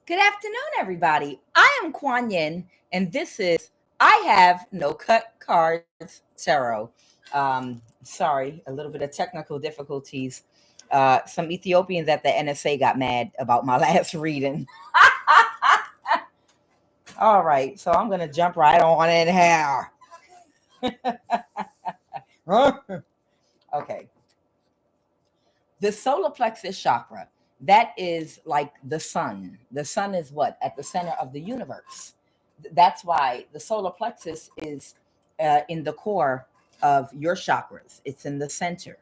Good afternoon, everybody. I am Quan Yin, and this is I Have No Cut Cards Tarot. Sorry, a little bit of technical difficulties. Some Ethiopians at the NSA got mad about my last reading. All right, so I'm going to jump right on in here. Okay. The solar plexus chakra, that is like the sun. The sun is what? At the center of the universe. That's why the solar plexus is in the core of your chakras. It's in the center.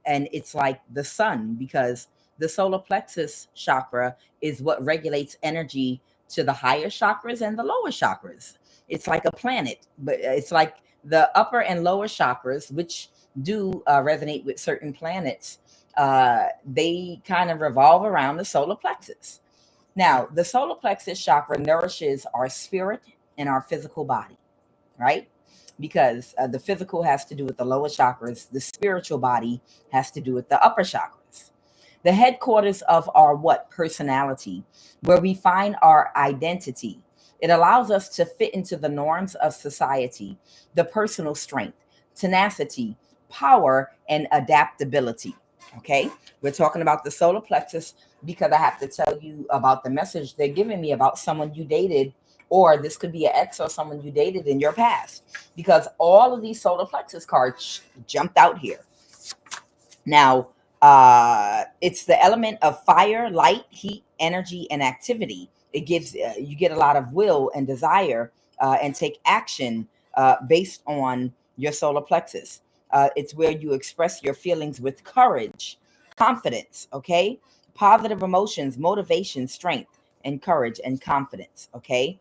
And it's like the sun because the solar plexus chakra is what regulates energy to the higher chakras and the lower chakras. It's like a planet, but it's like the upper and lower chakras, which do resonate with certain planets. They kind of revolve around the solar plexus. Now, the solar plexus chakra nourishes our spirit and our physical body, right? Because the physical has to do with the lower chakras, the spiritual body has to do with the upper chakras. The headquarters of our what? Personality, where we find our identity. It allows us to fit into the norms of society, the personal strength, tenacity, power, and adaptability. Okay, we're talking about the solar plexus because I have to tell you about the message they're giving me about someone you dated, or this could be an ex or someone you dated in your past, because all of these solar plexus cards jumped out here. Now, it's the element of fire, light, heat, energy, and activity. It gives you get a lot of will and desire and take action based on your solar plexus. It's where you express your feelings with courage, confidence, okay? Positive emotions, motivation, strength, and courage and confidence, okay?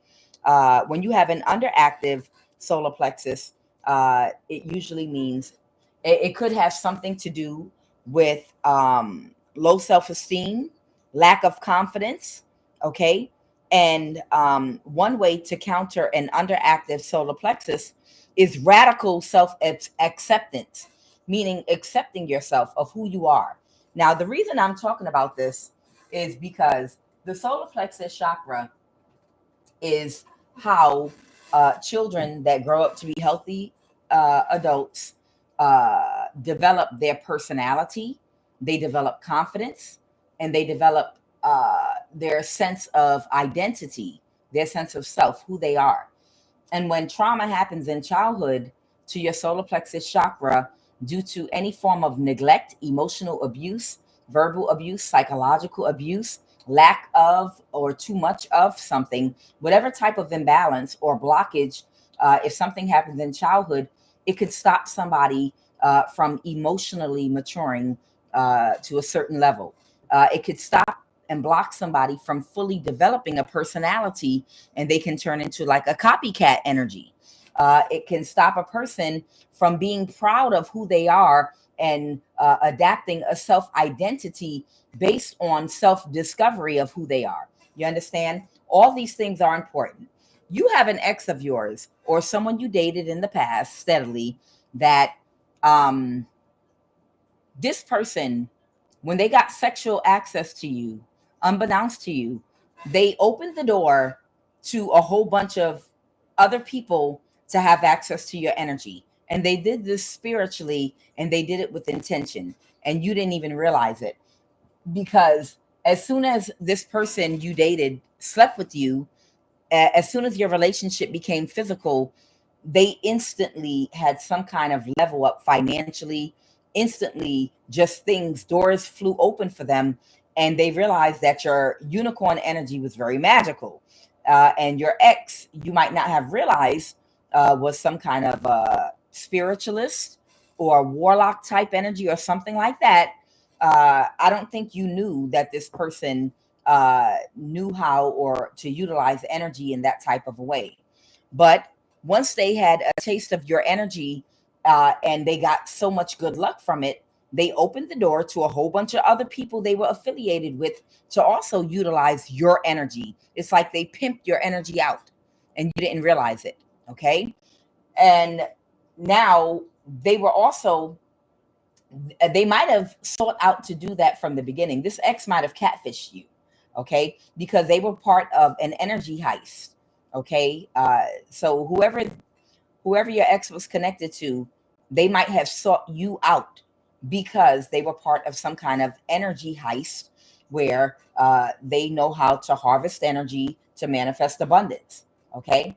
When you have an underactive solar plexus, it usually means it could have something to do with low self-esteem, lack of confidence, okay? And one way to counter an underactive solar plexus is radical self-acceptance, meaning accepting yourself of who you are. Now, the reason I'm talking about this is because the solar plexus chakra is how children that grow up to be healthy adults develop their personality, they develop confidence, and they develop their sense of identity, their sense of self, who they are. And when trauma happens in childhood to your solar plexus chakra due to any form of neglect, emotional abuse, verbal abuse, psychological abuse, lack of or too much of something, whatever type of imbalance or blockage, if something happens in childhood, it could stop somebody from emotionally maturing to a certain level. It could stop and block somebody from fully developing a personality, and they can turn into like a copycat energy. It can stop a person from being proud of who they are and adapting a self-identity based on self-discovery of who they are. You understand? All these things are important. You have an ex of yours or someone you dated in the past steadily that this person, when they got sexual access to you, unbeknownst to you, they opened the door to a whole bunch of other people to have access to your energy. And they did this spiritually and they did it with intention. And you didn't even realize it because as soon as this person you dated slept with you, as soon as your relationship became physical, they instantly had some kind of level up financially, instantly just things, doors flew open for them. And they realized that your unicorn energy was very magical. And your ex, you might not have realized, was some kind of spiritualist or warlock type energy or something like that. I don't think you knew that this person knew how or to utilize energy in that type of a way. But once they had a taste of your energy and they got so much good luck from it, they opened the door to a whole bunch of other people they were affiliated with to also utilize your energy. It's like they pimped your energy out and you didn't realize it. Okay. And now they were also, they might have sought out to do that from the beginning. This ex might have catfished you. okay, because they were part of an energy heist, okay. So whoever your ex was connected to, they might have sought you out because they were part of some kind of energy heist where they know how to harvest energy to manifest abundance. Okay.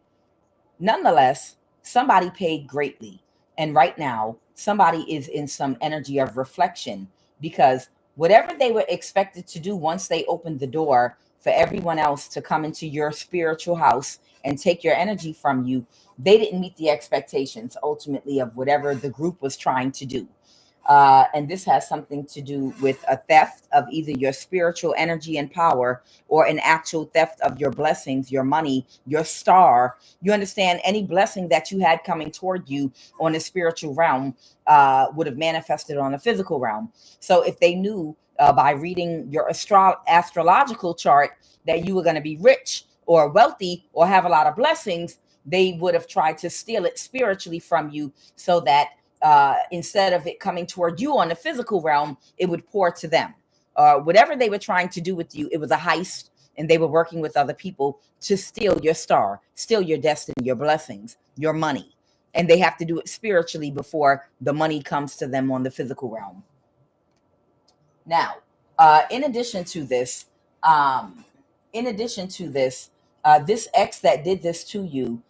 Nonetheless, somebody paid greatly. And right now, somebody is in some energy of reflection because whatever they were expected to do once they opened the door for everyone else to come into your spiritual house and take your energy from you, they didn't meet the expectations ultimately of whatever the group was trying to do. And this has something to do with a theft of either your spiritual energy and power or an actual theft of your blessings, your money, your star. You understand, any blessing that you had coming toward you on the spiritual realm would have manifested on the physical realm. So if they knew by reading your astrological chart that you were going to be rich or wealthy or have a lot of blessings, they would have tried to steal it spiritually from you so that instead of it coming toward you on the physical realm, it would pour to them. Whatever they were trying to do with you, it was a heist, and they were working with other people to steal your star, steal your destiny, your blessings, your money. And they have to do it spiritually before the money comes to them on the physical realm. Now, in addition to this, this ex that did this to you,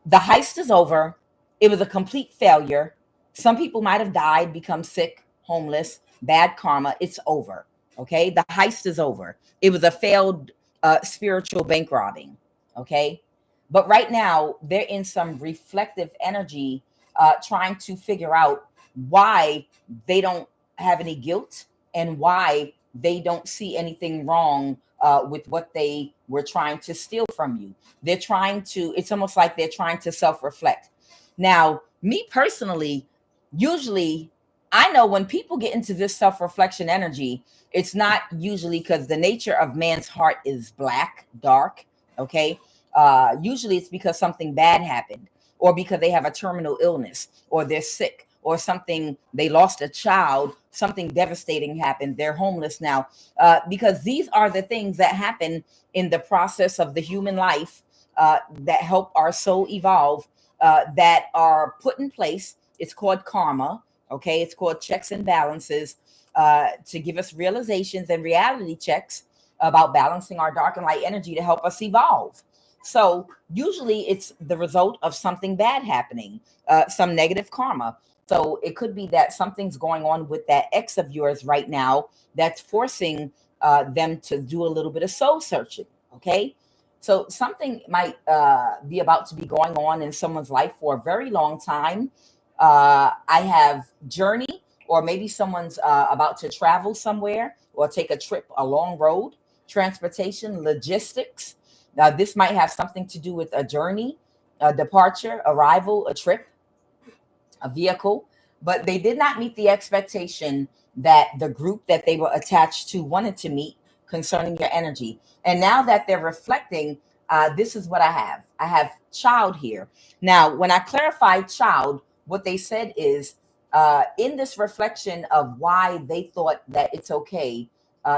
the heist is over. It was a complete failure. Some people might have died, become sick, homeless, bad karma. It's over. Okay. The heist is over. It was a failed spiritual bank robbing. Okay. But right now, they're in some reflective energy, trying to figure out why they don't have any guilt and why they don't see anything wrong with what they were trying to steal from you. They're trying to, it's almost like they're trying to self-reflect. Now, me personally, usually I know when people get into this self-reflection energy, it's not usually because the nature of man's heart is black, dark. Okay. Usually it's because something bad happened, or because they have a terminal illness, or they're sick, or something, they lost a child, something devastating happened, they're homeless now. Because these are the things that happen in the process of the human life that help our soul evolve, that are put in place. It's called karma. Okay. It's called checks and balances to give us realizations and reality checks about balancing our dark and light energy to help us evolve. So usually it's the result of something bad happening, some negative karma. So it could be that something's going on with that ex of yours right now that's forcing them to do a little bit of soul searching. Okay. So something might be about to be going on in someone's life for a very long time. I have journey, or maybe someone's about to travel somewhere or take a trip, a long road, transportation, logistics. Now, this might have something to do with a journey, a departure, arrival, a trip, a vehicle, but they did not meet the expectation that the group that they were attached to wanted to meet concerning your energy. And now that they're reflecting, this is what I have. I have child here. Now, when I clarified child, what they said is in this reflection of why they thought that it's okay.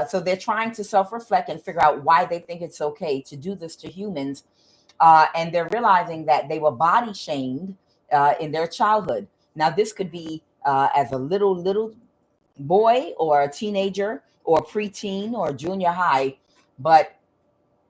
So they're trying to self-reflect and figure out why they think it's okay to do this to humans. And they're realizing that they were body shamed in their childhood. Now, this could be as a little boy or a teenager or a preteen or junior high, but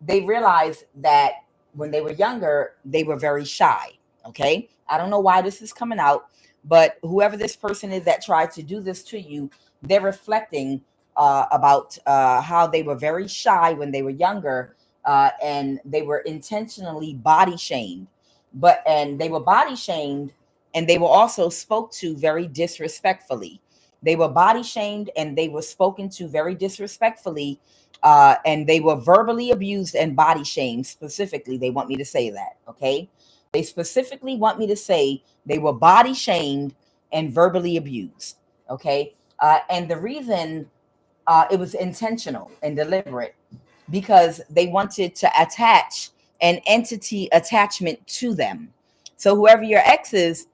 they realized that when they were younger, they were very shy. Okay. I don't know why this is coming out, but whoever this person is that tried to do this to you, they're reflecting about how they were very shy when they were younger, and they were intentionally body shamed. And they were body shamed, and they were also spoke to very disrespectfully. They were body shamed and they were spoken to very disrespectfully, and they were verbally abused and body shamed. Specifically, they want me to say that. Okay. They specifically want me to say they were body shamed and verbally abused. Okay. And the reason it was intentional and deliberate, because they wanted to attach an entity attachment to them. So whoever your ex is,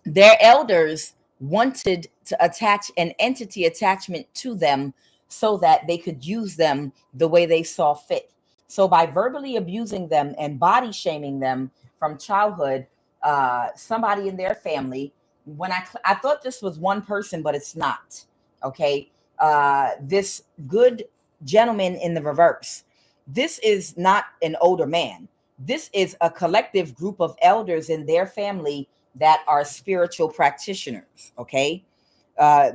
their elders wanted to attach an entity attachment to them so that they could use them the way they saw fit. So by verbally abusing them and body shaming them from childhood, somebody in their family, when I thought this was one person, but it's not. Okay. This good gentleman in the reverse, this is not an older man. This is a collective group of elders in their family that are spiritual practitioners. Okay.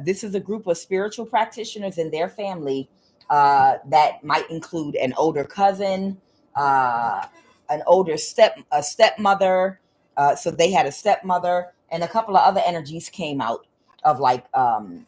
This is a group of spiritual practitioners in their family that might include an older cousin, an older a stepmother. So they had a stepmother, and a couple of other energies came out of like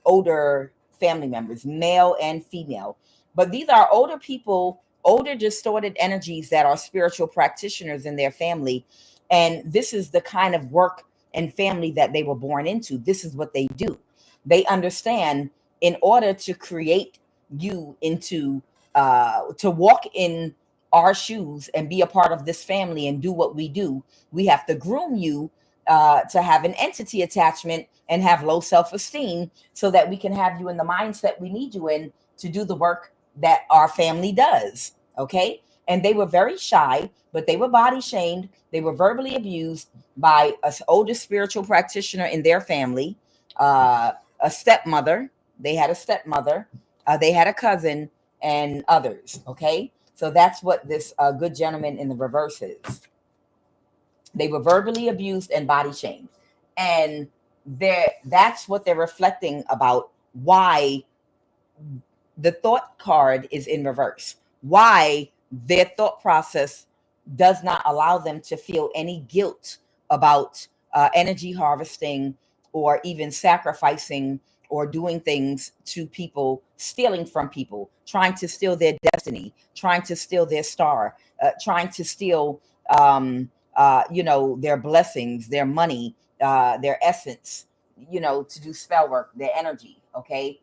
older family members, male and female. But these are older people, older distorted energies that are spiritual practitioners in their family. And this is the kind of work and family that they were born into. This is what they do. They understand, in order to create you into to walk in our shoes and be a part of this family and do what we do, we have to groom you to have an entity attachment and have low self-esteem, so that we can have you in the mindset we need you in to do the work that our family does. Okay. And they were very shy, but they were body shamed. They were verbally abused by an older spiritual practitioner in their family, a stepmother. They had a stepmother. They had a cousin and others. Okay. So that's what this good gentleman in the reverse is. They were verbally abused and body shamed. And that's what they're reflecting about, why the thought card is in reverse, why their thought process does not allow them to feel any guilt about energy harvesting, or even sacrificing or doing things to people, stealing from people, trying to steal their destiny, trying to steal their star, trying to steal their blessings, their money, their essence, to do spell work, their energy. Okay.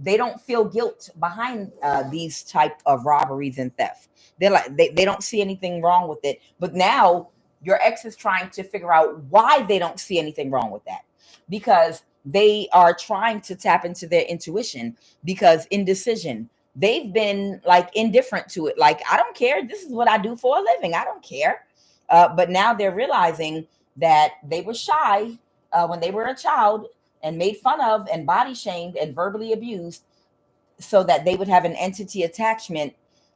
They don't feel guilt behind these type of robberies and theft. They're like, they don't see anything wrong with it. But now your ex is trying to figure out why they don't see anything wrong with that, because they are trying to tap into their intuition, because indecision, they've been like indifferent to it. Like, I don't care. This is what I do for a living. I don't care. But now they're realizing that they were shy when they were a child, and made fun of and body shamed and verbally abused, so that they would have an entity attachment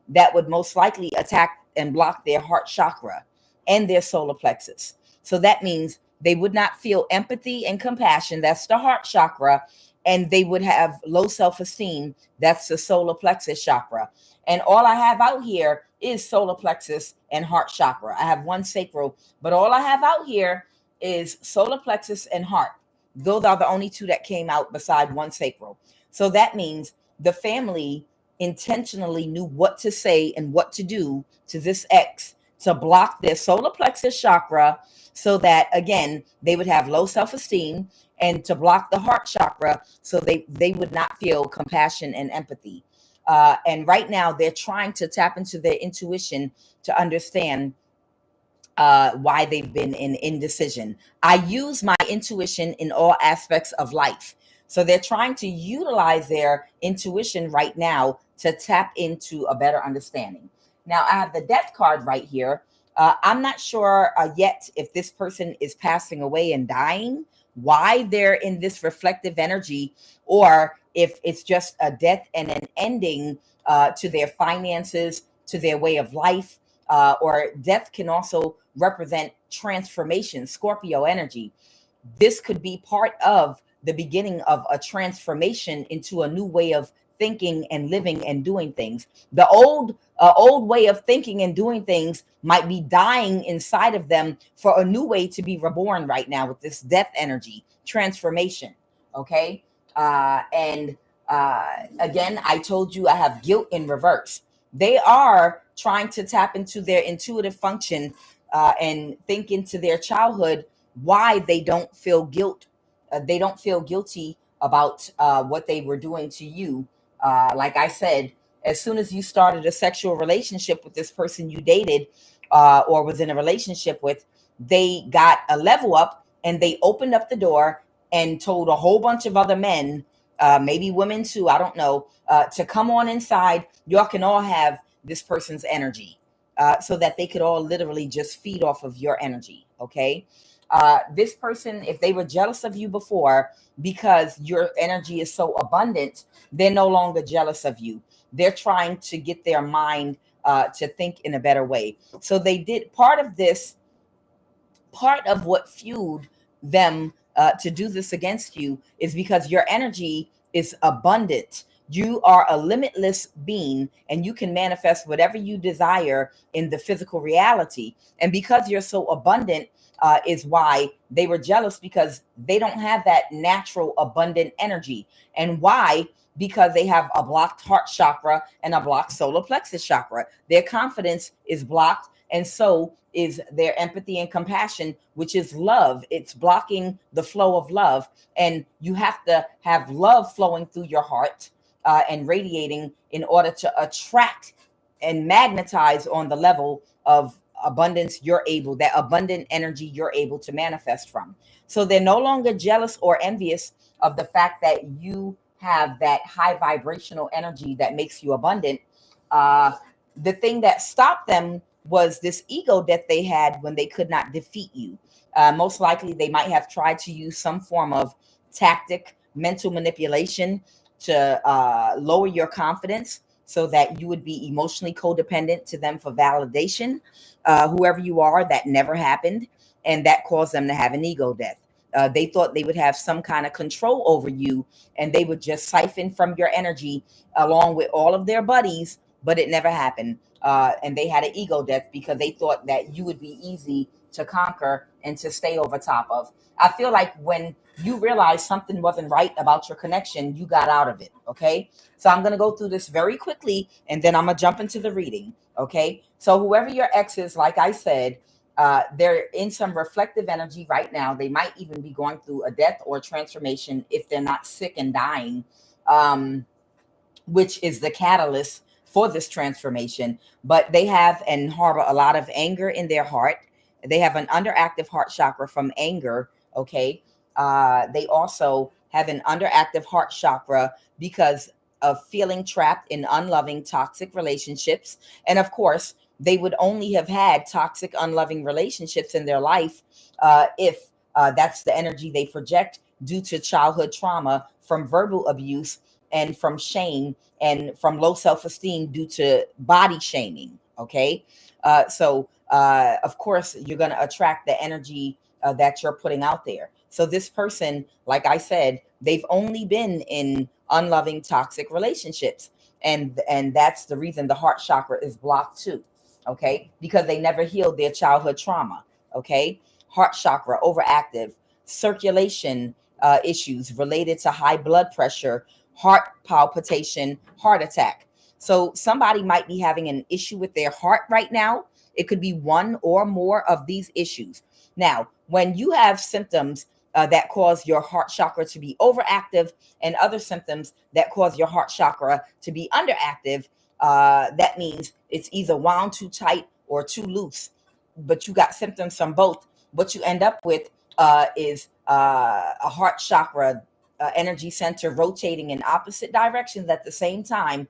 that would most likely attack and block their heart chakra and their solar plexus. So that means they would not feel empathy and compassion. That's the heart chakra. And they would have low self-esteem. That's the solar plexus chakra. And all I have out here is solar plexus and heart chakra. I have one sacral, but all I have out here is solar plexus and heart. Those are the only two that came out beside one sacral. So that means the family intentionally knew what to say and what to do to this ex to block their solar plexus chakra, so that, again, they would have low self-esteem, and to block the heart chakra so they would not feel compassion and empathy. And right now they're trying to tap into their intuition to understand why they've been in indecision. I use my intuition in all aspects of life. So they're trying to utilize their intuition right now to tap into a better understanding. Now, I have the death card right here. I'm not sure yet if this person is passing away and dying, why they're in this reflective energy, or if it's just a death and an ending to their finances, to their way of life. Or death can also represent transformation, Scorpio energy. This could be part of the beginning of a transformation into a new way of thinking and living and doing things. The old way of thinking and doing things might be dying inside of them for a new way to be reborn right now with this death energy, transformation. Okay. Again, I told you I have guilt in reverse. They are trying to tap into their intuitive function and think into their childhood, why they don't feel guilt. They don't feel guilty about what they were doing to you. Like I said, as soon as you started a sexual relationship with this person you dated or was in a relationship with, they got a level up and they opened up the door and told a whole bunch of other men maybe women too, I don't know, to come on inside. Y'all can all have this person's energy, so that they could all literally just feed off of your energy. Okay. This person, if they were jealous of you before because your energy is so abundant, they're no longer jealous of you. They're trying to get their mind to think in a better way. So they did part of this, part of what fueled them to do this against you is because your energy is abundant. You are a limitless being, and you can manifest whatever you desire in the physical reality. And because you're so abundant, is why they were jealous, because they don't have that natural abundant energy. And why? Because they have a blocked heart chakra and a blocked solar plexus chakra. Their confidence is blocked, and so is their empathy and compassion, which is love. It's blocking the flow of love. And you have to have love flowing through your heart and radiating in order to attract and magnetize on the level of abundance you're able, that abundant energy you're able to manifest from. So they're no longer jealous or envious of the fact that you have that high vibrational energy that makes you abundant. The thing that stopped them was this ego that they had when they could not defeat you. Most likely they might have tried to use some form of tactic, mental manipulation to lower your confidence so that you would be emotionally codependent to them for validation. Whoever you are, that never happened, and that caused them to have an ego death. They thought they would have some kind of control over you, and they would just siphon from your energy along with all of their buddies, but it never happened. And they had an ego death because they thought that you would be easy to conquer and to stay over top of. I feel like when you realize something wasn't right about your connection, you got out of it. Okay. So I'm going to go through this very quickly, and then I'm going to jump into the reading. Okay. So whoever your ex is, like I said, they're in some reflective energy right now. They might even be going through a death or transformation if they're not sick and dying, which is the catalyst for this transformation. But they have and harbor a lot of anger in their heart. They have an underactive heart chakra from anger. Okay. They also have an underactive heart chakra because of feeling trapped in unloving, toxic relationships. And of course, they would only have had toxic, unloving relationships in their life if that's the energy they project due to childhood trauma from verbal abuse and from shame and from low self-esteem due to body shaming. Okay. So of course, you're going to attract the energy that you're putting out there. So this person, like I said, they've only been in unloving, toxic relationships. And that's the reason the heart chakra is blocked too. Okay. Because they never healed their childhood trauma. Okay. Heart chakra overactive, circulation issues related to high blood pressure, heart palpitation, heart attack. So somebody might be having an issue with their heart right now. It could be one or more of these issues. Now, when you have symptoms that cause your heart chakra to be overactive and other symptoms that cause your heart chakra to be underactive, that means it's either wound too tight or too loose, but you got symptoms from both. What you end up with is a heart chakra energy center rotating in opposite directions at the same time,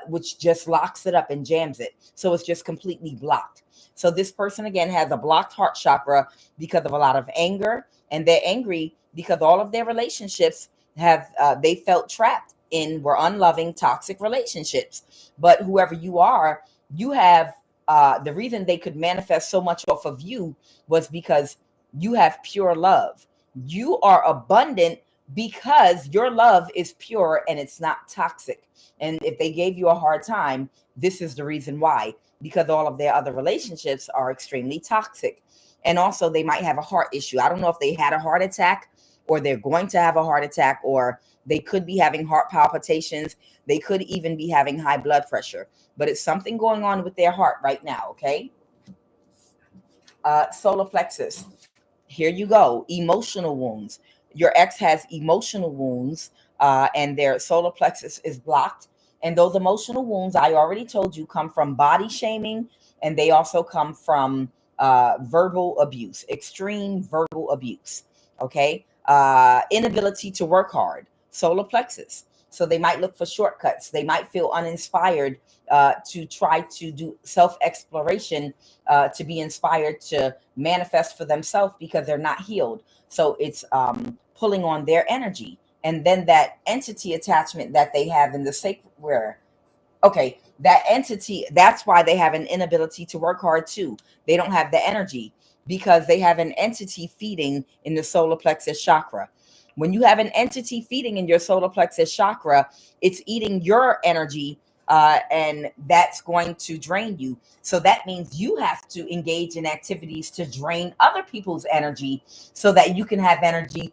which just locks it up and jams it. So it's just completely blocked. So this person, again, has a blocked heart chakra because of a lot of anger, and they're angry because all of their relationships have, they felt trapped in, were unloving, toxic relationships. But whoever you are, you have, the reason they could manifest so much off of you was because you have pure love. You are abundant because your love is pure and it's not toxic. And if they gave you a hard time, this is the reason why, because all of their other relationships are extremely toxic. And also they might have a heart issue. I don't know if they had a heart attack or they're going to have a heart attack, or they could be having heart palpitations. They could even be having high blood pressure, but it's something going on with their heart right now. Okay. Solar plexus. Here you go. Emotional wounds. Your ex has emotional wounds, and their solar plexus is blocked. And those emotional wounds, I already told you, come from body shaming, and they also come from verbal abuse, extreme verbal abuse. Okay. Inability to work hard. solar plexus. So they might look for shortcuts. They might feel uninspired to try to do self-exploration, to be inspired to manifest for themselves because they're not healed. So it's pulling on their energy. And then that entity attachment that they have in the sacred, where, okay, that entity, that's why they have an inability to work hard too. They don't have the energy because they have an entity feeding in the solar plexus chakra. When you have an entity feeding in your solar plexus chakra, it's eating your energy, and that's going to drain you. So that means you have to engage in activities to drain other people's energy so that you can have energy,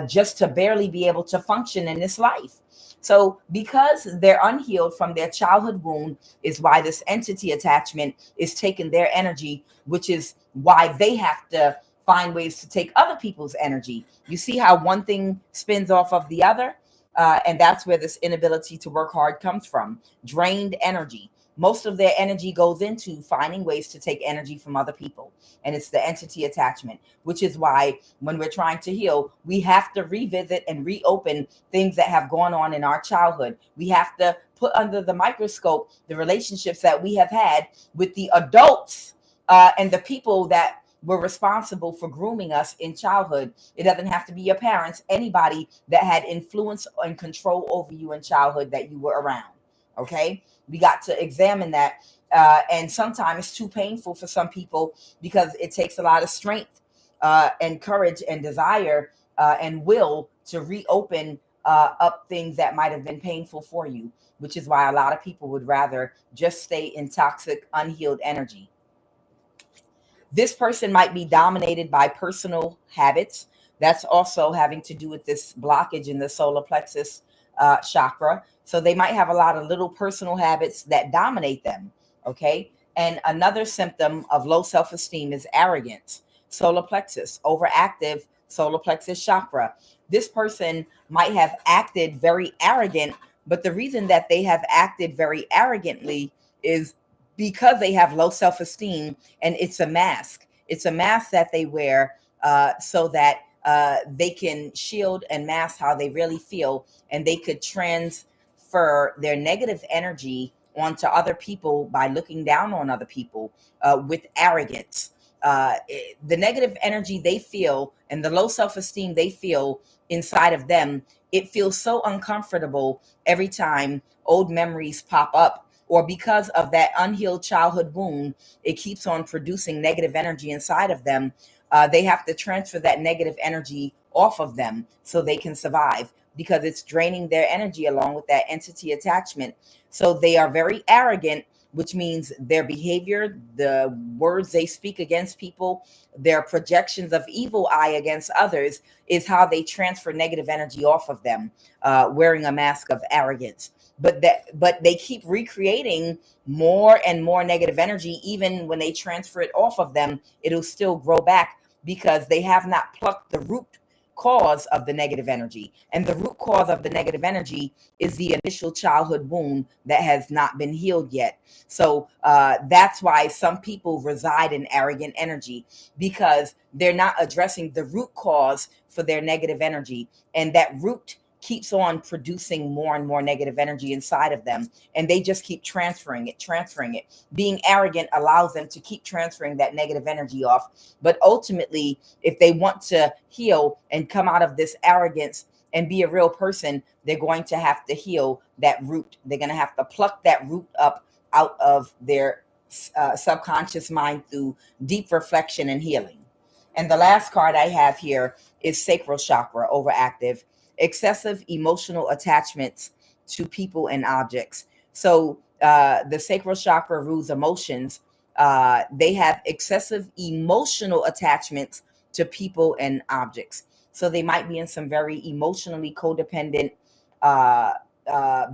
just to barely be able to function in this life. So because they're unhealed from their childhood wound is why this entity attachment is taking their energy, which is why they have to find ways to take other people's energy. You see how one thing spins off of the other? And that's where this inability to work hard comes from. Drained energy. Most of their energy goes into finding ways to take energy from other people. And it's the entity attachment, which is why when we're trying to heal, we have to revisit and reopen things that have gone on in our childhood. We have to put under the microscope the relationships that we have had with the adults, and the people that were responsible for grooming us in childhood. It doesn't have to be your parents, anybody that had influence and control over you in childhood that you were around. Okay, we got to examine that. And sometimes it's too painful for some people because it takes a lot of strength, and courage and desire, and will to reopen up things that might have been painful for you, which is why a lot of people would rather just stay in toxic, unhealed energy. This person might be dominated by personal habits. That's also having to do with this blockage in the solar plexus chakra. So they might have a lot of little personal habits that dominate them. Okay. And another symptom of low self-esteem is arrogance. Solar plexus, overactive solar plexus chakra. This person might have acted very arrogant, but the reason that they have acted very arrogantly is because they have low self-esteem, and it's a mask. It's a mask that they wear, so that they can shield and mask how they really feel, and they could transfer their negative energy onto other people by looking down on other people, with arrogance. The negative energy they feel and the low self-esteem they feel inside of them, it feels so uncomfortable every time old memories pop up, or because of that unhealed childhood wound, it keeps on producing negative energy inside of them. They have to transfer that negative energy off of them so they can survive, because it's draining their energy along with that entity attachment. So they are very arrogant, which means their behavior, the words they speak against people, their projections of evil eye against others is how they transfer negative energy off of them, wearing a mask of arrogance. But they keep recreating more and more negative energy. Even when they transfer it off of them, it'll still grow back because they have not plucked the root cause of the negative energy. And the root cause of the negative energy is the initial childhood wound that has not been healed yet. So that's why some people reside in arrogant energy, because they're not addressing the root cause for their negative energy. And that root keeps on producing more and more negative energy inside of them, and they just keep transferring it. Being arrogant allows them to keep transferring that negative energy off. But ultimately, if they want to heal and come out of this arrogance and be a real person, they're going to have to heal that root. They're going to have to pluck that root up out of their subconscious mind through deep reflection and healing. And the last card I have here is sacral chakra, overactive. Excessive emotional attachments to people and objects. So the sacral chakra rules emotions. They have excessive emotional attachments to people and objects. So they might be in some very emotionally codependent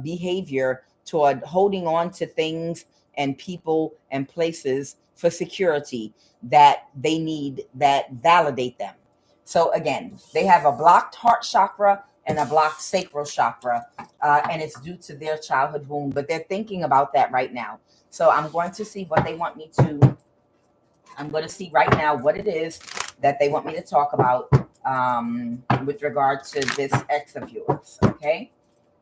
behavior toward holding on to things and people and places for security that they need, that validate them. So again, they have a blocked heart chakra and a blocked sacral chakra, and it's due to their childhood wound, but they're thinking about that right now. So I'm going to see what they want me to, I'm going to see right now what it is that they want me to talk about with regard to this ex of yours, okay?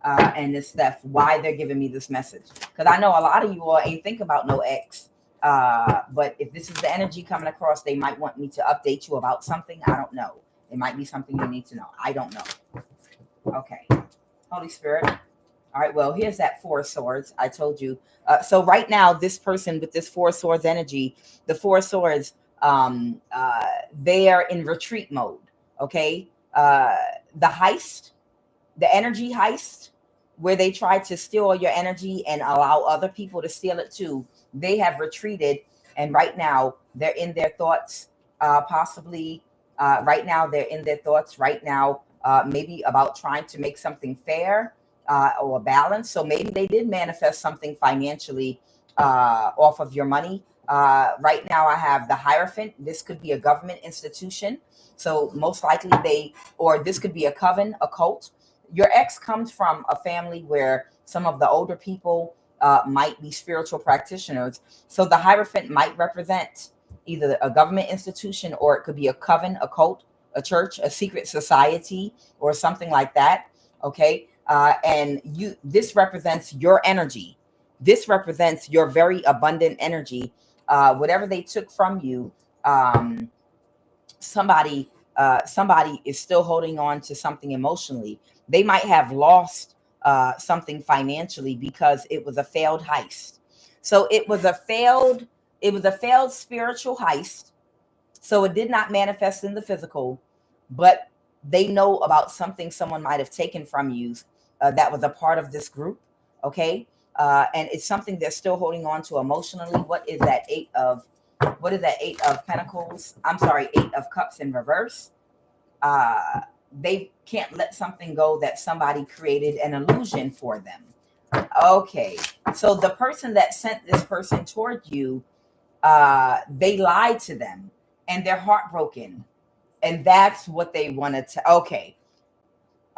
And this stuff, why they're giving me this message. Because I know a lot of you all ain't think about no ex. But if this is the energy coming across, they might want me to update you about something. I don't know. It might be something you need to know. I don't know. Okay. Holy Spirit. All right. Well, here's that Four of Swords. I told you. So right now, this person with this Four of Swords energy, the Four of Swords, they are in retreat mode. Okay. The heist, the energy heist, where they try to steal your energy and allow other people to steal it too. They have retreated, and right now they're in their thoughts, possibly right now they're in their thoughts right now, maybe about trying to make something fair or balance. So maybe they did manifest something financially off of your money. Right now I have the Hierophant. This could be a government institution. So most likely or this could be a coven, a cult. Your ex comes from a family where some of the older people might be spiritual practitioners. So the Hierophant might represent either a government institution, or it could be a coven, a cult, a church, a secret society, or something like that. Okay. And this represents your energy. This represents your very abundant energy. Whatever they took from you, somebody is still holding on to something emotionally. They might have lost something financially because it was a failed heist. So it was a failed spiritual heist. So it did not manifest in the physical, but they know about something someone might have taken from you that was a part of this group. Okay. And it's something they're still holding on to emotionally. What is that Eight of Pentacles? I'm sorry, Eight of Cups in reverse. They can't let something go that somebody created an illusion for them. Okay. So the person that sent this person toward you, they lied to them and they're heartbroken. And that's what they wanted to. Okay.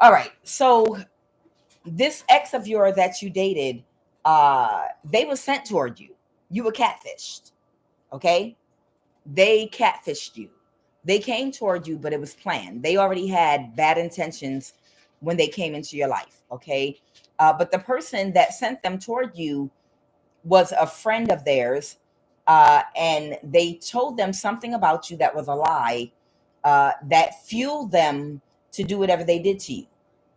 All right. So this ex of yours that you dated, they were sent toward you. You were catfished. Okay. They catfished you. They came toward you, but it was planned. They already had bad intentions when they came into your life. Okay. But the person that sent them toward you was a friend of theirs. And they told them something about you that was a lie, that fueled them to do whatever they did to you.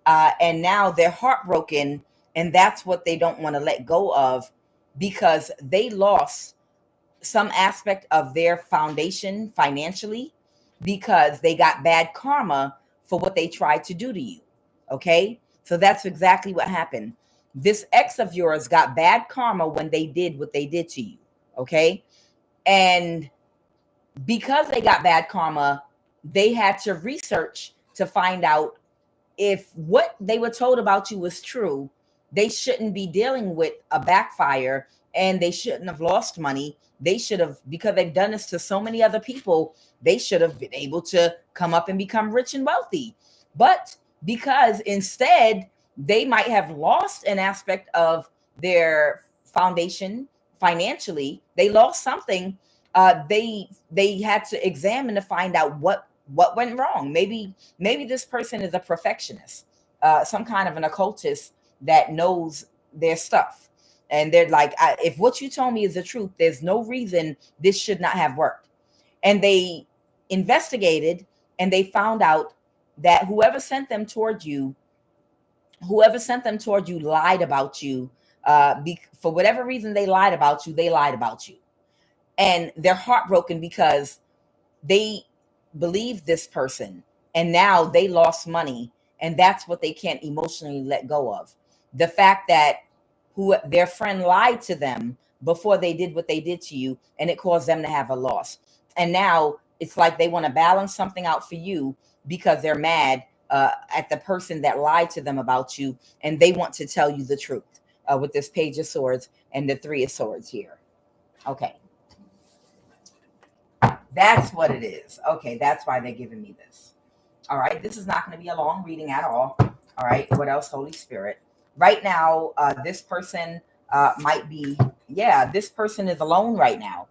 And now they're heartbroken. And that's what they don't want to let go of, because they lost some aspect of their foundation financially, because they got bad karma for what they tried to do to you. Okay. So that's exactly what happened. This ex of yours got bad karma when they did what they did to you. Okay. And because they got bad karma, they had to research to find out if what they were told about you was true. They shouldn't be dealing with a backfire, and they shouldn't have lost money. They should have, because they've done this to so many other people, they should have been able to come up and become rich and wealthy. But because instead they might have lost an aspect of their foundation financially, they lost something. They had to examine to find out what went wrong. Maybe this person is a perfectionist, some kind of an occultist that knows their stuff. And they're like, if what you told me is the truth, there's no reason this should not have worked. And they investigated, and they found out that whoever sent them toward you lied about you. For whatever reason they lied about you. And they're heartbroken because they believed this person, and now they lost money. And that's what they can't emotionally let go of. The fact that their friend lied to them before they did what they did to you, and it caused them to have a loss. And now it's like they want to balance something out for you because they're mad at the person that lied to them about you, and they want to tell you the truth with this Page of Swords and the Three of Swords here. Okay. That's what it is. Okay, that's why they're giving me this. All right, this is not going to be a long reading at all. All right, what else, Holy Spirit? Right now, this person might be, this person is alone right now.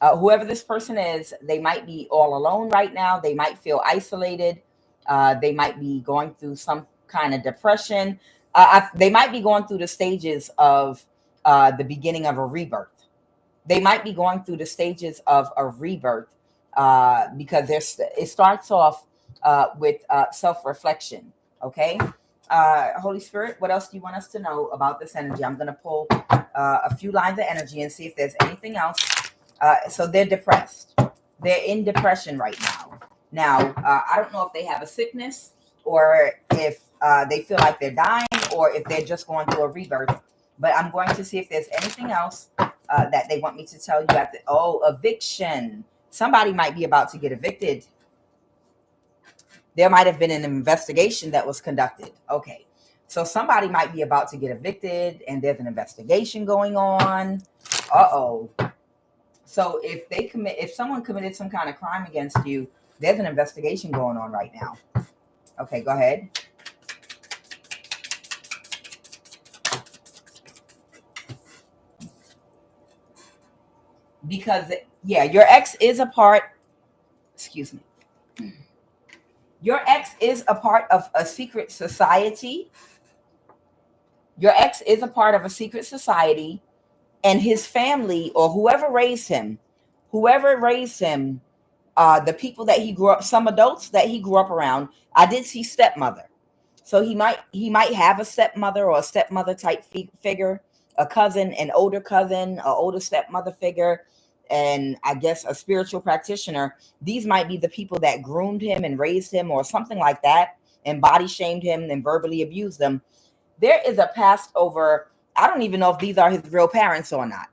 Whoever this person is, they might be all alone right now. They might feel isolated. They might be going through some kind of depression. They might be going through the stages of the beginning of a rebirth. They might be going through the stages of a rebirth because it starts off with self-reflection. Okay. Holy Spirit, what else do you want us to know about this energy? I'm going to pull a few lines of energy and see if there's anything else. So they're depressed. They're in depression right now. Now, I don't know if they have a sickness or if they feel like they're dying or if they're just going through a rebirth. But I'm going to see if there's anything else that they want me to tell you. Eviction. Somebody might be about to get evicted. There might have been an investigation that was conducted. Okay. So somebody might be about to get evicted and there's an investigation going on. Uh-oh. So if someone committed some kind of crime against you, there's an investigation going on right now. Okay, go ahead. Because, yeah, your ex is a part, excuse me. Your ex is a part of a secret society. Your ex is a part of a secret society, and his family or whoever raised him, the people that he grew up, some adults that he grew up around. I did see stepmother. So he might have a stepmother or a stepmother type figure, a cousin, an older cousin, an older stepmother figure, and I guess a spiritual practitioner. These might be the people that groomed him and raised him or something like that, and body shamed him and verbally abused him. There is a past over. I don't even know if these are his real parents or not.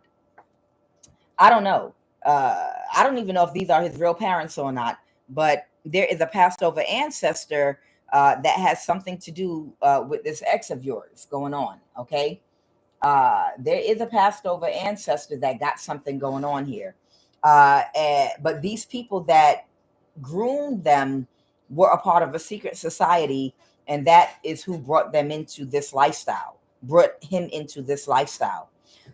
I don't know. I don't even know if these are his real parents or not, but there is a passed over ancestor that has something to do with this ex of yours going on. Okay. There is a passed over ancestor that got something going on here. But these people that groomed them were a part of a secret society, and that is who brought them into this lifestyle, brought him into this lifestyle.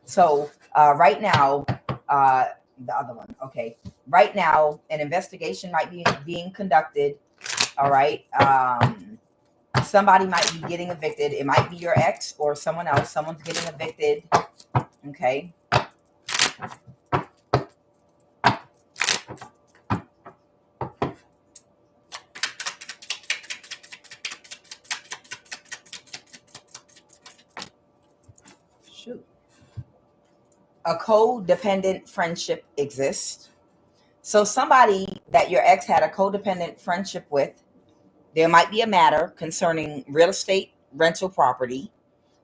So right now, the other one, okay. Right now, an investigation might be being conducted. All right. Somebody might be getting evicted. It might be your ex or someone else. Someone's getting evicted. Okay. Shoot. A codependent friendship exists. So somebody that your ex had a codependent friendship with, there might be a matter concerning real estate, rental property.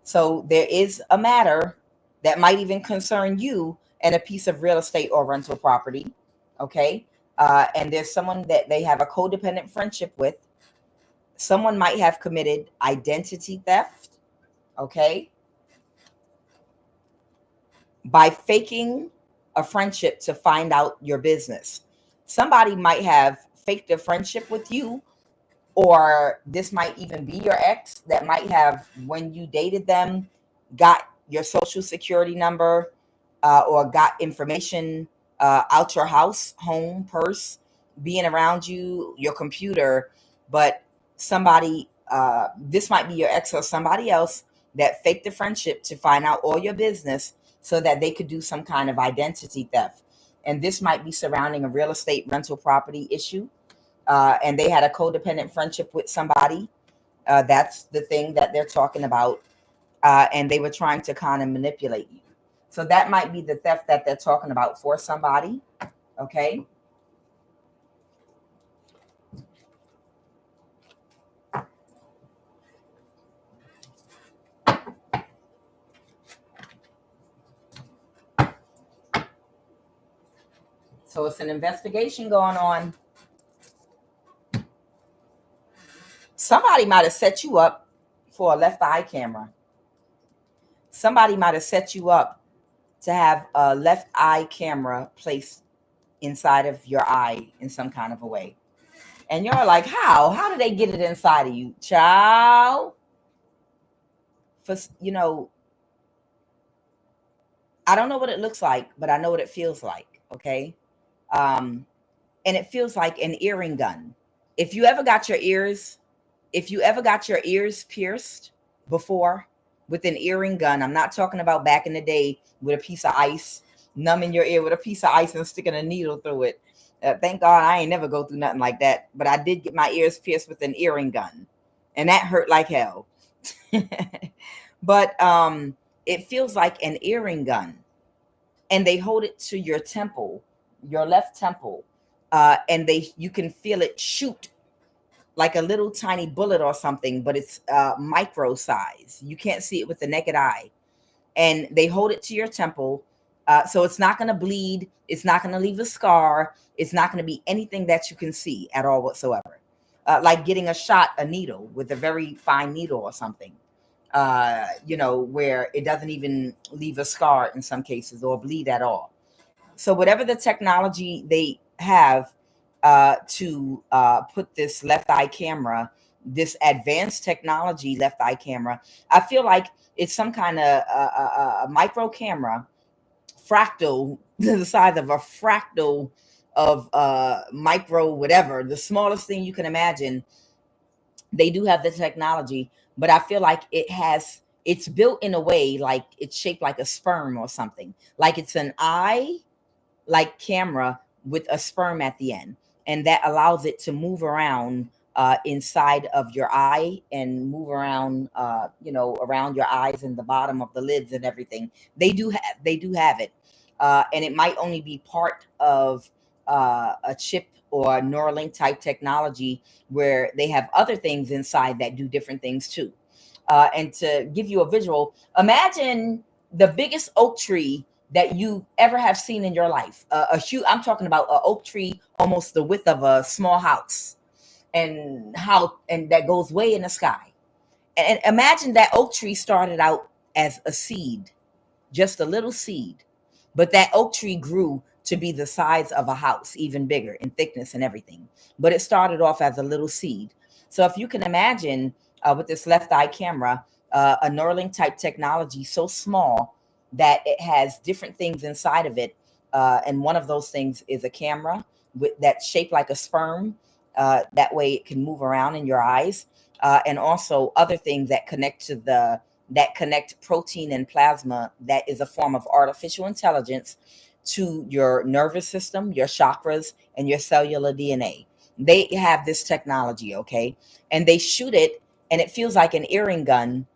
So there is a matter that might even concern you and a piece of real estate or rental property. Okay. And there's someone that they have a codependent friendship with. Someone might have committed identity theft. Okay. By faking a friendship to find out your business. Somebody might have faked a friendship with you, or this might even be your ex that might have, when you dated them, got your social security number or got information out your house, home, purse, being around you, your computer. But somebody, this might be your ex or somebody else that faked the friendship to find out all your business so that they could do some kind of identity theft. And this might be surrounding a real estate rental property issue. And they had a codependent friendship with somebody. That's the thing that they're talking about. And they were trying to kind of manipulate you. So that might be the theft that they're talking about for somebody. Okay. So it's an investigation going on. Somebody might have set you up for a left eye camera. Somebody might have set you up to have a left eye camera placed inside of your eye in some kind of a way. And you're like, how? How do they get it inside of you? Child. For, I don't know what it looks like, but I know what it feels like. Okay. And it feels like an earring gun. if you ever got your ears, pierced before with an earring gun, I'm not talking about back in the day with a piece of ice, numbing your ear with a piece of ice and sticking a needle through it. Thank God I ain't never go through nothing like that. But I did get my ears pierced with an earring gun, and that hurt like hell. But it feels like an earring gun, and they hold it to your temple, your left temple, and you can feel it shoot like a little tiny bullet or something, but it's micro size. You can't see it with the naked eye. And they hold it to your temple. So it's not going to bleed. It's not going to leave a scar. It's not going to be anything that you can see at all whatsoever. Like getting a needle with a very fine needle or something, where it doesn't even leave a scar in some cases or bleed at all. So whatever the technology they have to put this left eye camera, this advanced technology left eye camera, I feel like it's some kind of a micro camera, fractal, the size of a fractal of micro whatever, the smallest thing you can imagine. They do have the technology, but I feel like it's built in a way like it's shaped like a sperm or something, like it's an eye like camera with a sperm at the end, and that allows it to move around inside of your eye and move around around your eyes and the bottom of the lids and everything. They do have it, and it might only be part of a chip or Neuralink type technology where they have other things inside that do different things too. And to give you a visual, imagine the biggest oak tree that you ever have seen in your life. I'm talking about an oak tree almost the width of a small house, and that goes way in the sky. And imagine that oak tree started out as a seed, just a little seed, but that oak tree grew to be the size of a house, even bigger in thickness and everything. But it started off as a little seed. So if you can imagine with this left eye camera, a Neuralink type technology so small that it has different things inside of it. And one of those things is a camera that's shaped like a sperm. That way it can move around in your eyes. And also other things that connect protein and plasma. That is a form of artificial intelligence to your nervous system, your chakras, and your cellular DNA. They have this technology, okay? And they shoot it, and it feels like an earring gun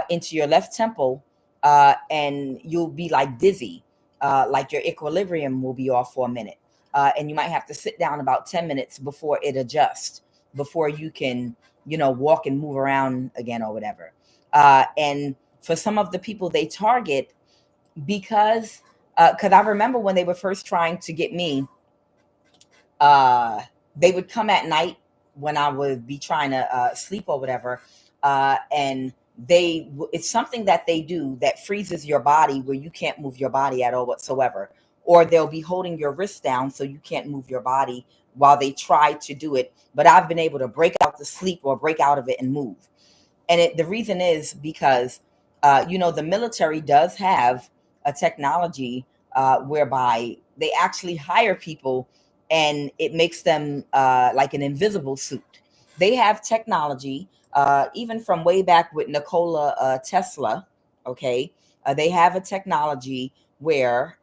into your left temple, and you'll be like dizzy, like your equilibrium will be off for a minute. And you might have to sit down about 10 minutes before it adjusts, before you can, walk and move around again or whatever. And for some of the people they target, because I remember when they were first trying to get me, they would come at night when I would be trying to sleep or whatever, and it's something that they do that freezes your body where you can't move your body at all whatsoever, or they'll be holding your wrist down so you can't move your body while they try to do it. But I've been able to break out the sleep or break out of it and move. And the reason is because the military does have a technology whereby they actually hire people, and it makes them like an invisible suit. They have technology, even from way back with Nikola Tesla. Okay, they have a technology where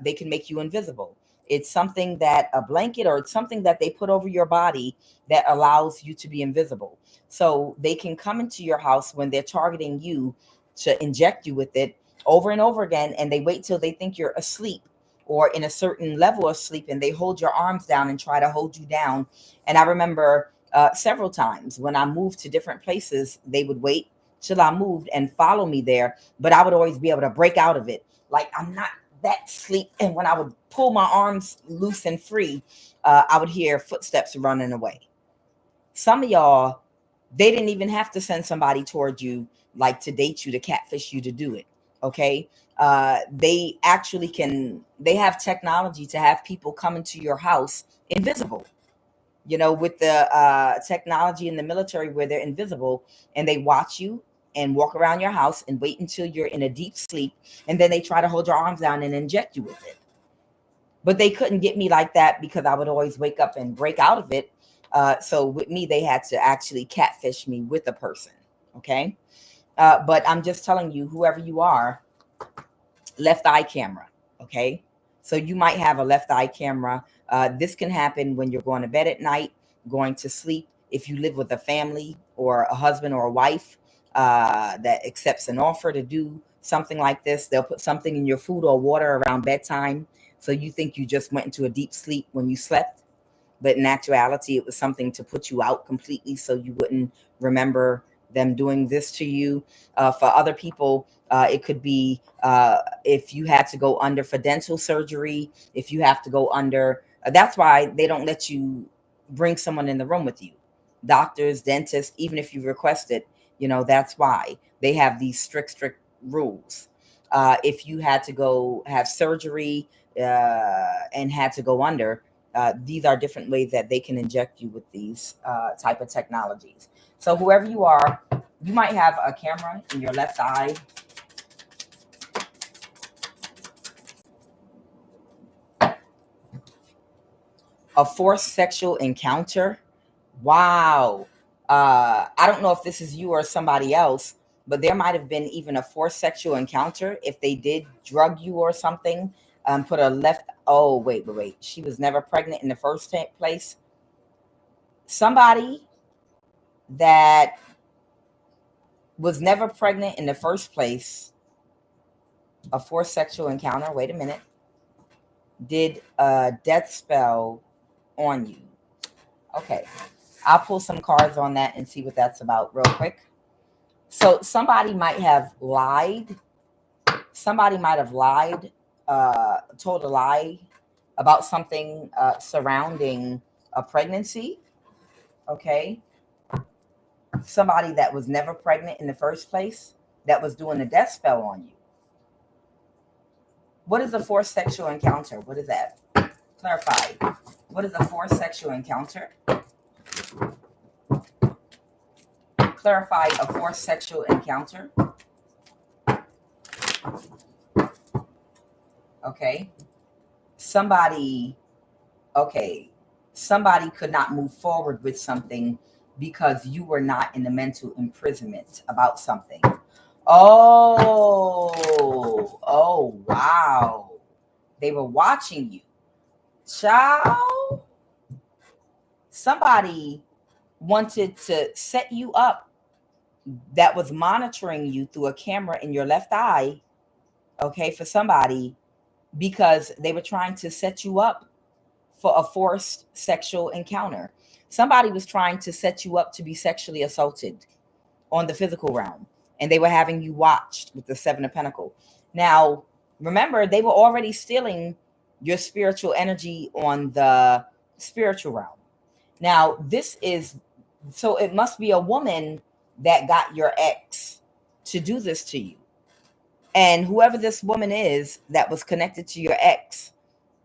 they can make you invisible. It's something that a blanket, or it's something that they put over your body that allows you to be invisible. So they can come into your house when they're targeting you to inject you with it over and over again, and they wait till they think you're asleep or in a certain level of sleep, and they hold your arms down and try to hold you down. And I remember several times when I moved to different places, they would wait till I moved and follow me there, but I would always be able to break out of it. Like, I'm not that sleep. And when I would pull my arms loose and free, I would hear footsteps running away. Some of y'all, they didn't even have to send somebody towards you, like to date you, to catfish you, to do it. Okay. They actually they have technology to have people come into your house invisible, with the technology in the military where they're invisible, and they watch you and walk around your house and wait until you're in a deep sleep. And then they try to hold your arms down and inject you with it. But they couldn't get me like that because I would always wake up and break out of it. So with me, they had to actually catfish me with a person. Okay. But I'm just telling you, whoever you are, left eye camera. Okay. So you might have a left eye camera. This can happen when you're going to bed at night, going to sleep. If you live with a family or a husband or a wife that accepts an offer to do something like this, they'll put something in your food or water around bedtime. So you think you just went into a deep sleep when you slept. But in actuality, it was something to put you out completely so you wouldn't remember them doing this to you. For other people, it could be if you had to go under for dental surgery, if you have to go under, that's why they don't let you bring someone in the room with you. Doctors, dentists, even if you request it, that's why they have these strict rules. If you had to go have surgery and had to go under, these are different ways that they can inject you with these type of technologies. So whoever you are, you might have a camera in your left eye. A forced sexual encounter. Wow. I don't know if this is you or somebody else, but there might have been even a forced sexual encounter if they did drug you or something. Put a left. Oh, wait. She was never pregnant in the first place. Somebody that was never pregnant in the first place, a forced sexual encounter, wait a minute, did a death spell on you. Okay, I'll pull some cards on that and see what that's about real quick. So somebody might have lied. Somebody might have lied, told a lie about something surrounding a pregnancy. Okay. Somebody that was never pregnant in the first place that was doing a death spell on you. What is a forced sexual encounter? What is that? Clarify. What is a forced sexual encounter? Clarify a forced sexual encounter. Okay. Somebody could not move forward with something because you were not in the mental imprisonment about something. Oh, wow. They were watching you. Child. Somebody wanted to set you up that was monitoring you through a camera in your left eye. Okay, for somebody, because they were trying to set you up for a forced sexual encounter. Somebody was trying to set you up to be sexually assaulted on the physical realm, and they were having you watched with the Seven of Pentacles. Now, remember, they were already stealing your spiritual energy on the spiritual realm. Now, so it must be a woman that got your ex to do this to you. And whoever this woman is that was connected to your ex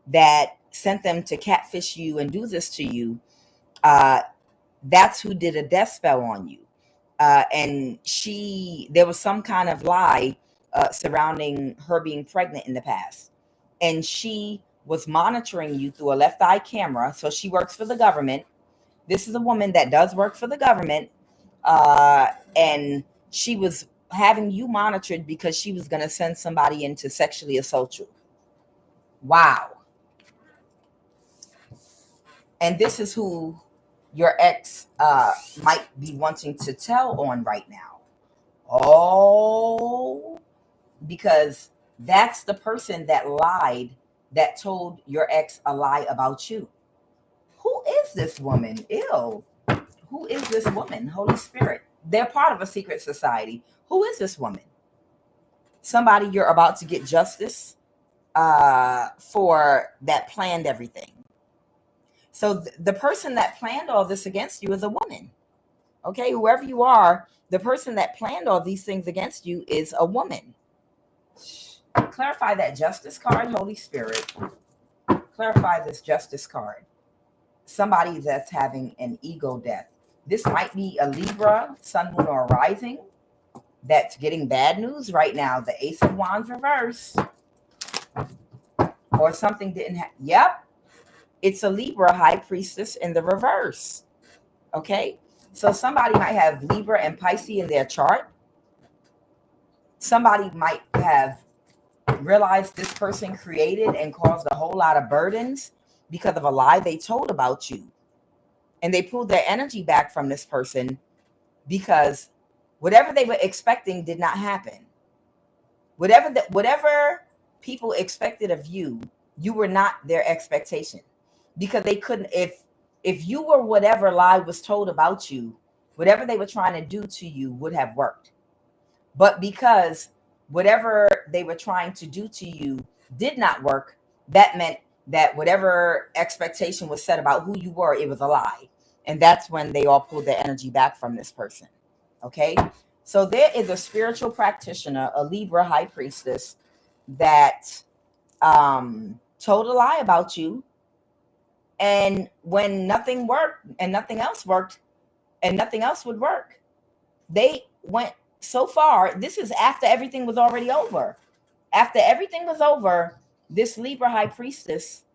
that sent them to catfish you and do this to you, that's who did a death spell on you. And there was some kind of lie surrounding her being pregnant in the past. And she was monitoring you through a left eye camera. So she works for the government. This is a woman that does work for the government. And she was having you monitored because she was going to send somebody in to sexually assault you. Wow. And this is who your ex might be wanting to tell on right now. Oh, because that's the person that lied, that told your ex a lie about you. Who is this woman? Ew. Who is this woman? Holy Spirit. They're part of a secret society. Who is this woman? Somebody you're about to get justice for that planned everything. So the person that planned all this against you is a woman. Okay, whoever you are, the person that planned all these things against you is a woman. Clarify that justice card, Holy Spirit. Clarify this justice card. Somebody that's having an ego death. This might be a Libra, Sun, Moon, or Rising that's getting bad news right now. The Ace of Wands reverse. Or something didn't happen. Yep. It's a Libra, High Priestess in the reverse. Okay. So somebody might have Libra and Pisces in their chart. Somebody might have realized this person created and caused a whole lot of burdens because of a lie they told about you. And they pulled their energy back from this person because whatever they were expecting did not happen. Whatever people expected of you, you were not their expectation, because they couldn't. If you were whatever lie was told about you, whatever they were trying to do to you would have worked. But because whatever they were trying to do to you did not work, that meant that whatever expectation was set about who you were, it was a lie. And that's when they all pulled their energy back from this person. Okay. So there is a spiritual practitioner, a Libra high priestess, that told a lie about you. And when nothing worked and nothing else worked and nothing else would work, they went so far. This is after everything was already over. After everything was over, this Libra high priestess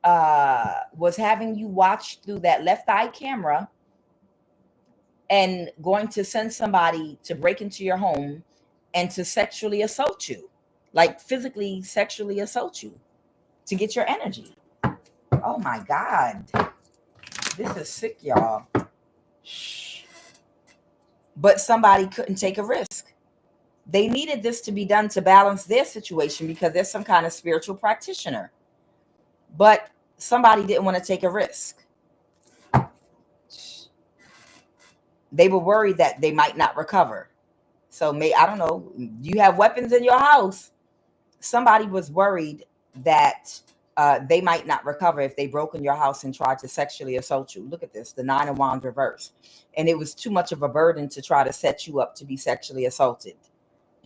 was having you watch through that left eye camera and going to send somebody to break into your home and to sexually assault you, like physically sexually assault you to get your energy. Oh my God. This is sick, y'all. Shh. But somebody couldn't take a risk. They needed this to be done to balance their situation because they're some kind of spiritual practitioner. But somebody didn't want to take a risk. They were worried that they might not recover. So I don't know, you have weapons in your house. Somebody was worried that they might not recover if they broke in your house and tried to sexually assault you. Look at this, the 9 of Wands reversed. And it was too much of a burden to try to set you up to be sexually assaulted.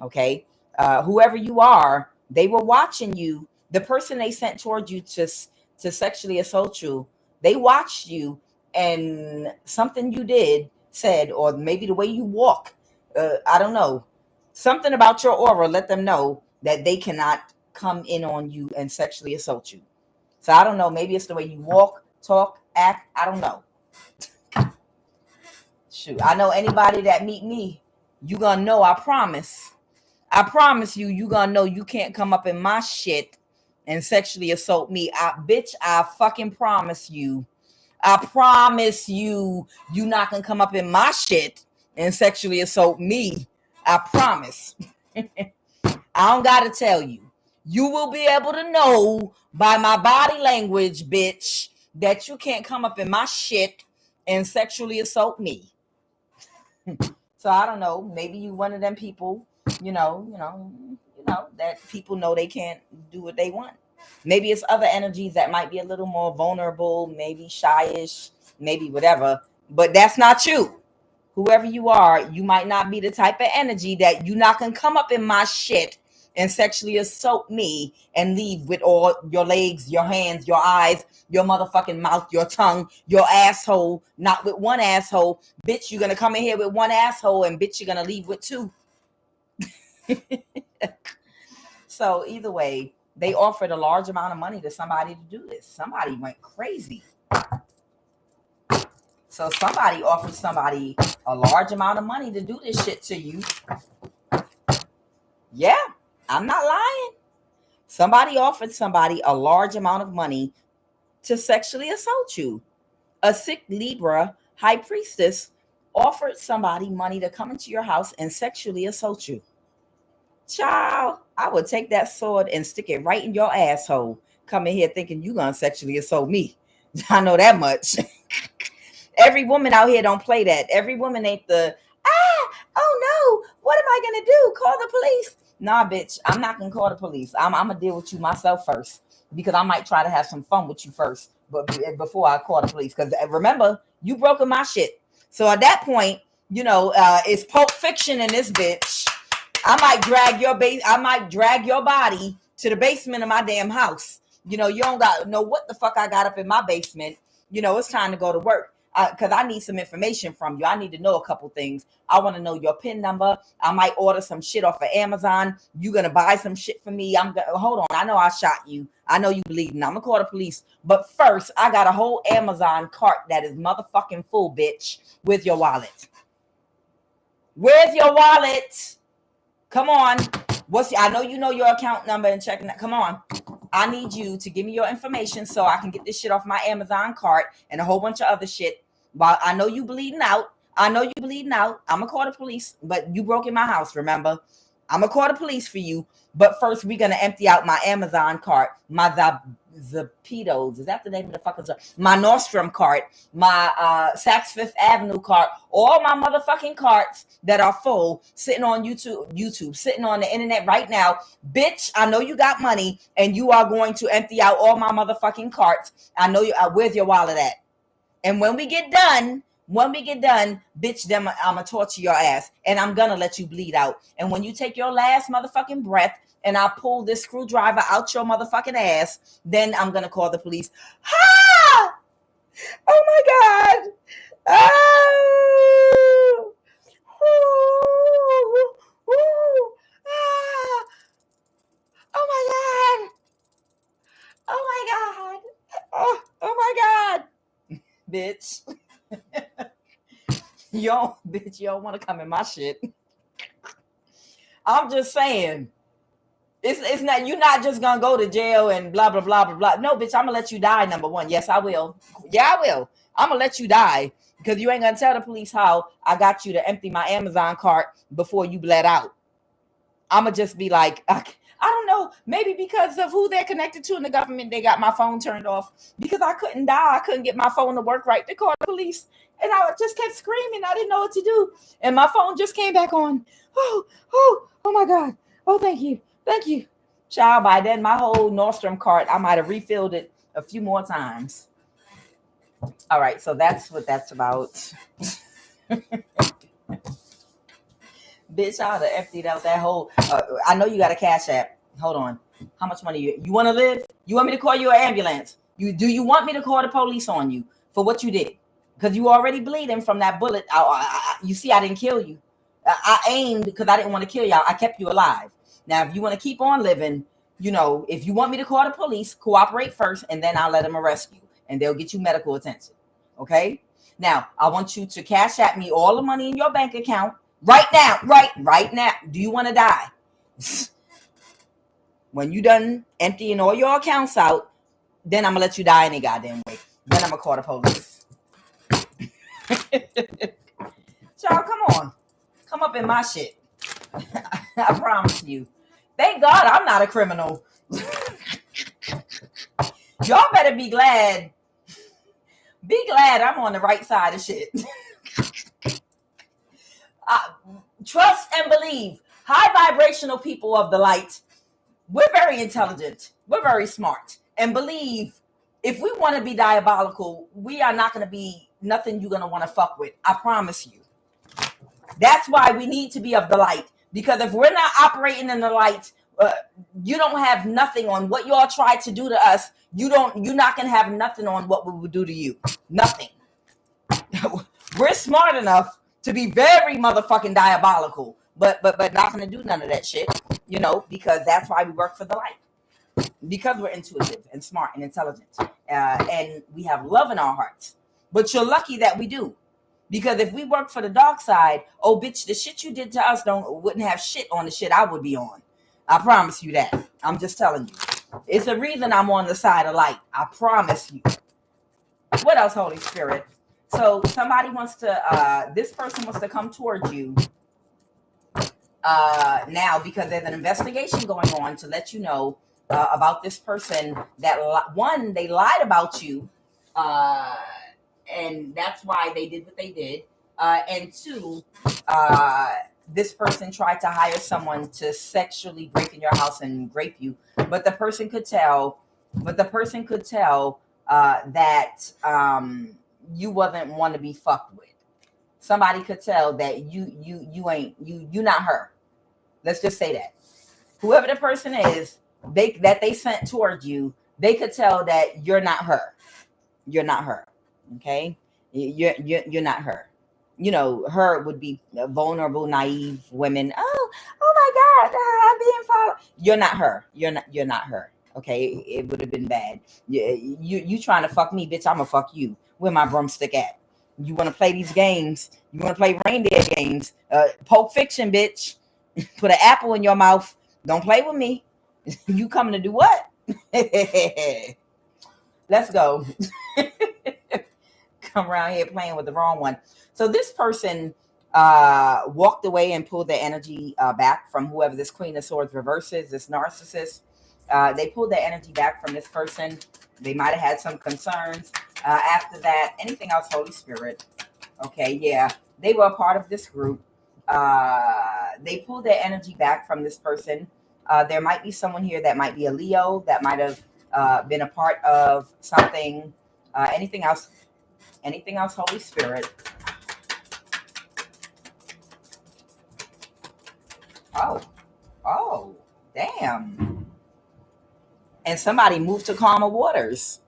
Okay. Whoever you are, they were watching you. The person they sent toward you to sexually assault you, they watched you, and something you did, said, or maybe the way you walk, I don't know, something about your aura let them know that they cannot come in on you and sexually assault you. So I don't know, maybe it's the way you walk, talk, act, I don't know. Shoot, I know anybody that meet me, you gonna know, I promise you, you gonna know you can't come up in my shit and sexually assault me. I fucking promise you. I promise you, you not gonna come up in my shit and sexually assault me. I promise. I don't gotta tell you. You will be able to know by my body language, bitch, that you can't come up in my shit and sexually assault me. So I don't know. Maybe you one of them people, you know, that people know they can't do what they want. Maybe it's other energies that might be a little more vulnerable, maybe shyish, maybe whatever, but that's not you. Whoever you are, you might not be the type of energy that you not gonna come up in my shit and sexually assault me and leave with all your legs, your hands, your eyes, your motherfucking mouth, your tongue, your asshole, not with one asshole. Bitch, you're gonna come in here with one asshole, and bitch, you're gonna leave with two. So either way, they offered a large amount of money to somebody to do this. Somebody went crazy. So somebody offered somebody a large amount of money to do this shit to you. Yeah, I'm not lying. Somebody offered somebody a large amount of money to sexually assault you. A sick Libra high priestess offered somebody money to come into your house and sexually assault you. Child, I would take that sword and stick it right in your asshole. Come in here thinking you gonna sexually assault me. I know that much. Every woman out here don't play that. Every woman ain't oh no, what am I gonna do? Call the police? Nah, bitch, I'm not gonna call the police. I'm gonna deal with you myself first, because I might try to have some fun with you first, but before I call the police. Because remember, you broken my shit. So at that point, it's Pulp Fiction in this bitch. I might drag your body to the basement of my damn house. You don't got to know what the fuck I got up in my basement. It's time to go to work. because I need some information from you. I need to know a couple things. I want to know your PIN number. I might order some shit off of Amazon. You gonna buy some shit for me? Hold on. I know I shot you. I know you bleeding. I'm gonna call the police. But first, I got a whole Amazon cart that is motherfucking full, bitch. With your wallet. Where's your wallet? Come on. I know you know your account number and checking that. Come on. I need you to give me your information so I can get this shit off my Amazon cart and a whole bunch of other shit. While I know you bleeding out. I'm going to call the police, but you broke in my house, remember? I'm going to call the police for you. But first, we're going to empty out my Amazon cart, my Zapitos. Is that the name of the fucking stuff? My Nordstrom cart, my Saks Fifth Avenue cart, all my motherfucking carts that are full, sitting on YouTube, sitting on the internet right now. Bitch, I know you got money, and you are going to empty out all my motherfucking carts. I know you. Where's your wallet at? And when we get done, bitch, then I'm going to torture your ass. And I'm going to let you bleed out. And when you take your last motherfucking breath and I pull this screwdriver out your motherfucking ass, then I'm going to call the police. Ha! Oh, my God. Oh! Ooh. Ooh. Ah. Oh, my God. Oh, my God. Oh, my God. Bitch. You don't want to come in my shit. I'm just saying. It's not, you're not just gonna go to jail and blah blah blah blah blah. No, bitch, I'm gonna let you die, number one. Yes, I will. Yeah, I will. I'm gonna let you die because you ain't gonna tell the police how I got you to empty my Amazon cart before you bled out. I'm gonna just be like, I don't know, maybe because of who they're connected to in the government, they got my phone turned off because I couldn't dial. I couldn't get my phone to work right. They called the police and I just kept screaming. I didn't know what to do. And my phone just came back on. Oh my God. Oh, thank you. Child, by then, my whole Nordstrom cart, I might have refilled it a few more times. All right. So that's what that's about. Bitch, I would have emptied out that whole. I know you got a Cash App. Hold on. How much money you want to live? You want me to call you an ambulance? Do you want me to call the police on you for what you did? Because you already bleeding from that bullet. You see, I didn't kill you. I aimed because I didn't want to kill you. I kept you alive. Now, if you want to keep on living, if you want me to call the police, cooperate first, and then I'll let them arrest you, and they'll get you medical attention. Okay? Now, I want you to Cash App me all the money in your bank account. Right now, right now. Do you want to die? When you done emptying all your accounts out, then I'm going to let you die any goddamn way. Then I'm going to call the police. Child, come on. Come up in my shit. I promise you. Thank God I'm not a criminal. Y'all better be glad. Be glad I'm on the right side of shit. Trust and believe. High vibrational people of the light, we're very intelligent. We're very smart. And believe, if we want to be diabolical, we are not going to be nothing you're going to want to fuck with. I promise you. That's why we need to be of the light. Because if we're not operating in the light, you don't have nothing on what y'all tried to do to us. You're not going to have nothing on what we would do to you. Nothing. We're smart enough to be very motherfucking diabolical, but not going to do none of that shit, because that's why we work for the light. Because we're intuitive and smart and intelligent, and we have love in our hearts. But you're lucky that we do. Because if we work for the dark side, oh, bitch, the shit you did to us wouldn't have shit on the shit I would be on. I promise you that. I'm just telling you. It's the reason I'm on the side of light. I promise you. What else, Holy Spirit? So somebody wants to, this person wants to come towards you now because there's an investigation going on to let you know about this person that, one, they lied about you. And that's why they did what they did. And two, this person tried to hire someone to sexually break in your house and rape you. But the person could tell. That you wasn't one to be fucked with. Somebody could tell that you not her. Let's just say that. Whoever the person is, they sent toward you, they could tell that you're not her. You're not her. Okay. You're not her. You know, her would be vulnerable, naive women. Oh my God, I'm being followed. You're not her. You're not her. Okay, it would have been bad. You trying to fuck me, bitch? I'ma fuck you. Where my broomstick at? You want to play these games? You want to play reindeer games? Pulp Fiction, bitch. Put an apple in your mouth. Don't play with me. You coming to do what? Let's go. Come around here playing with the wrong one. So this person walked away and pulled their energy back from whoever this Queen of Swords reverses, this narcissist. They pulled their energy back from this person. They might have had some concerns. After that, anything else, Holy Spirit? Okay, yeah. They were a part of this group. They pulled their energy back from this person. There might be someone here that might be a Leo, that might have been a part of something. Anything else? Anything else, Holy Spirit? Oh, damn. And somebody moved to calmer waters.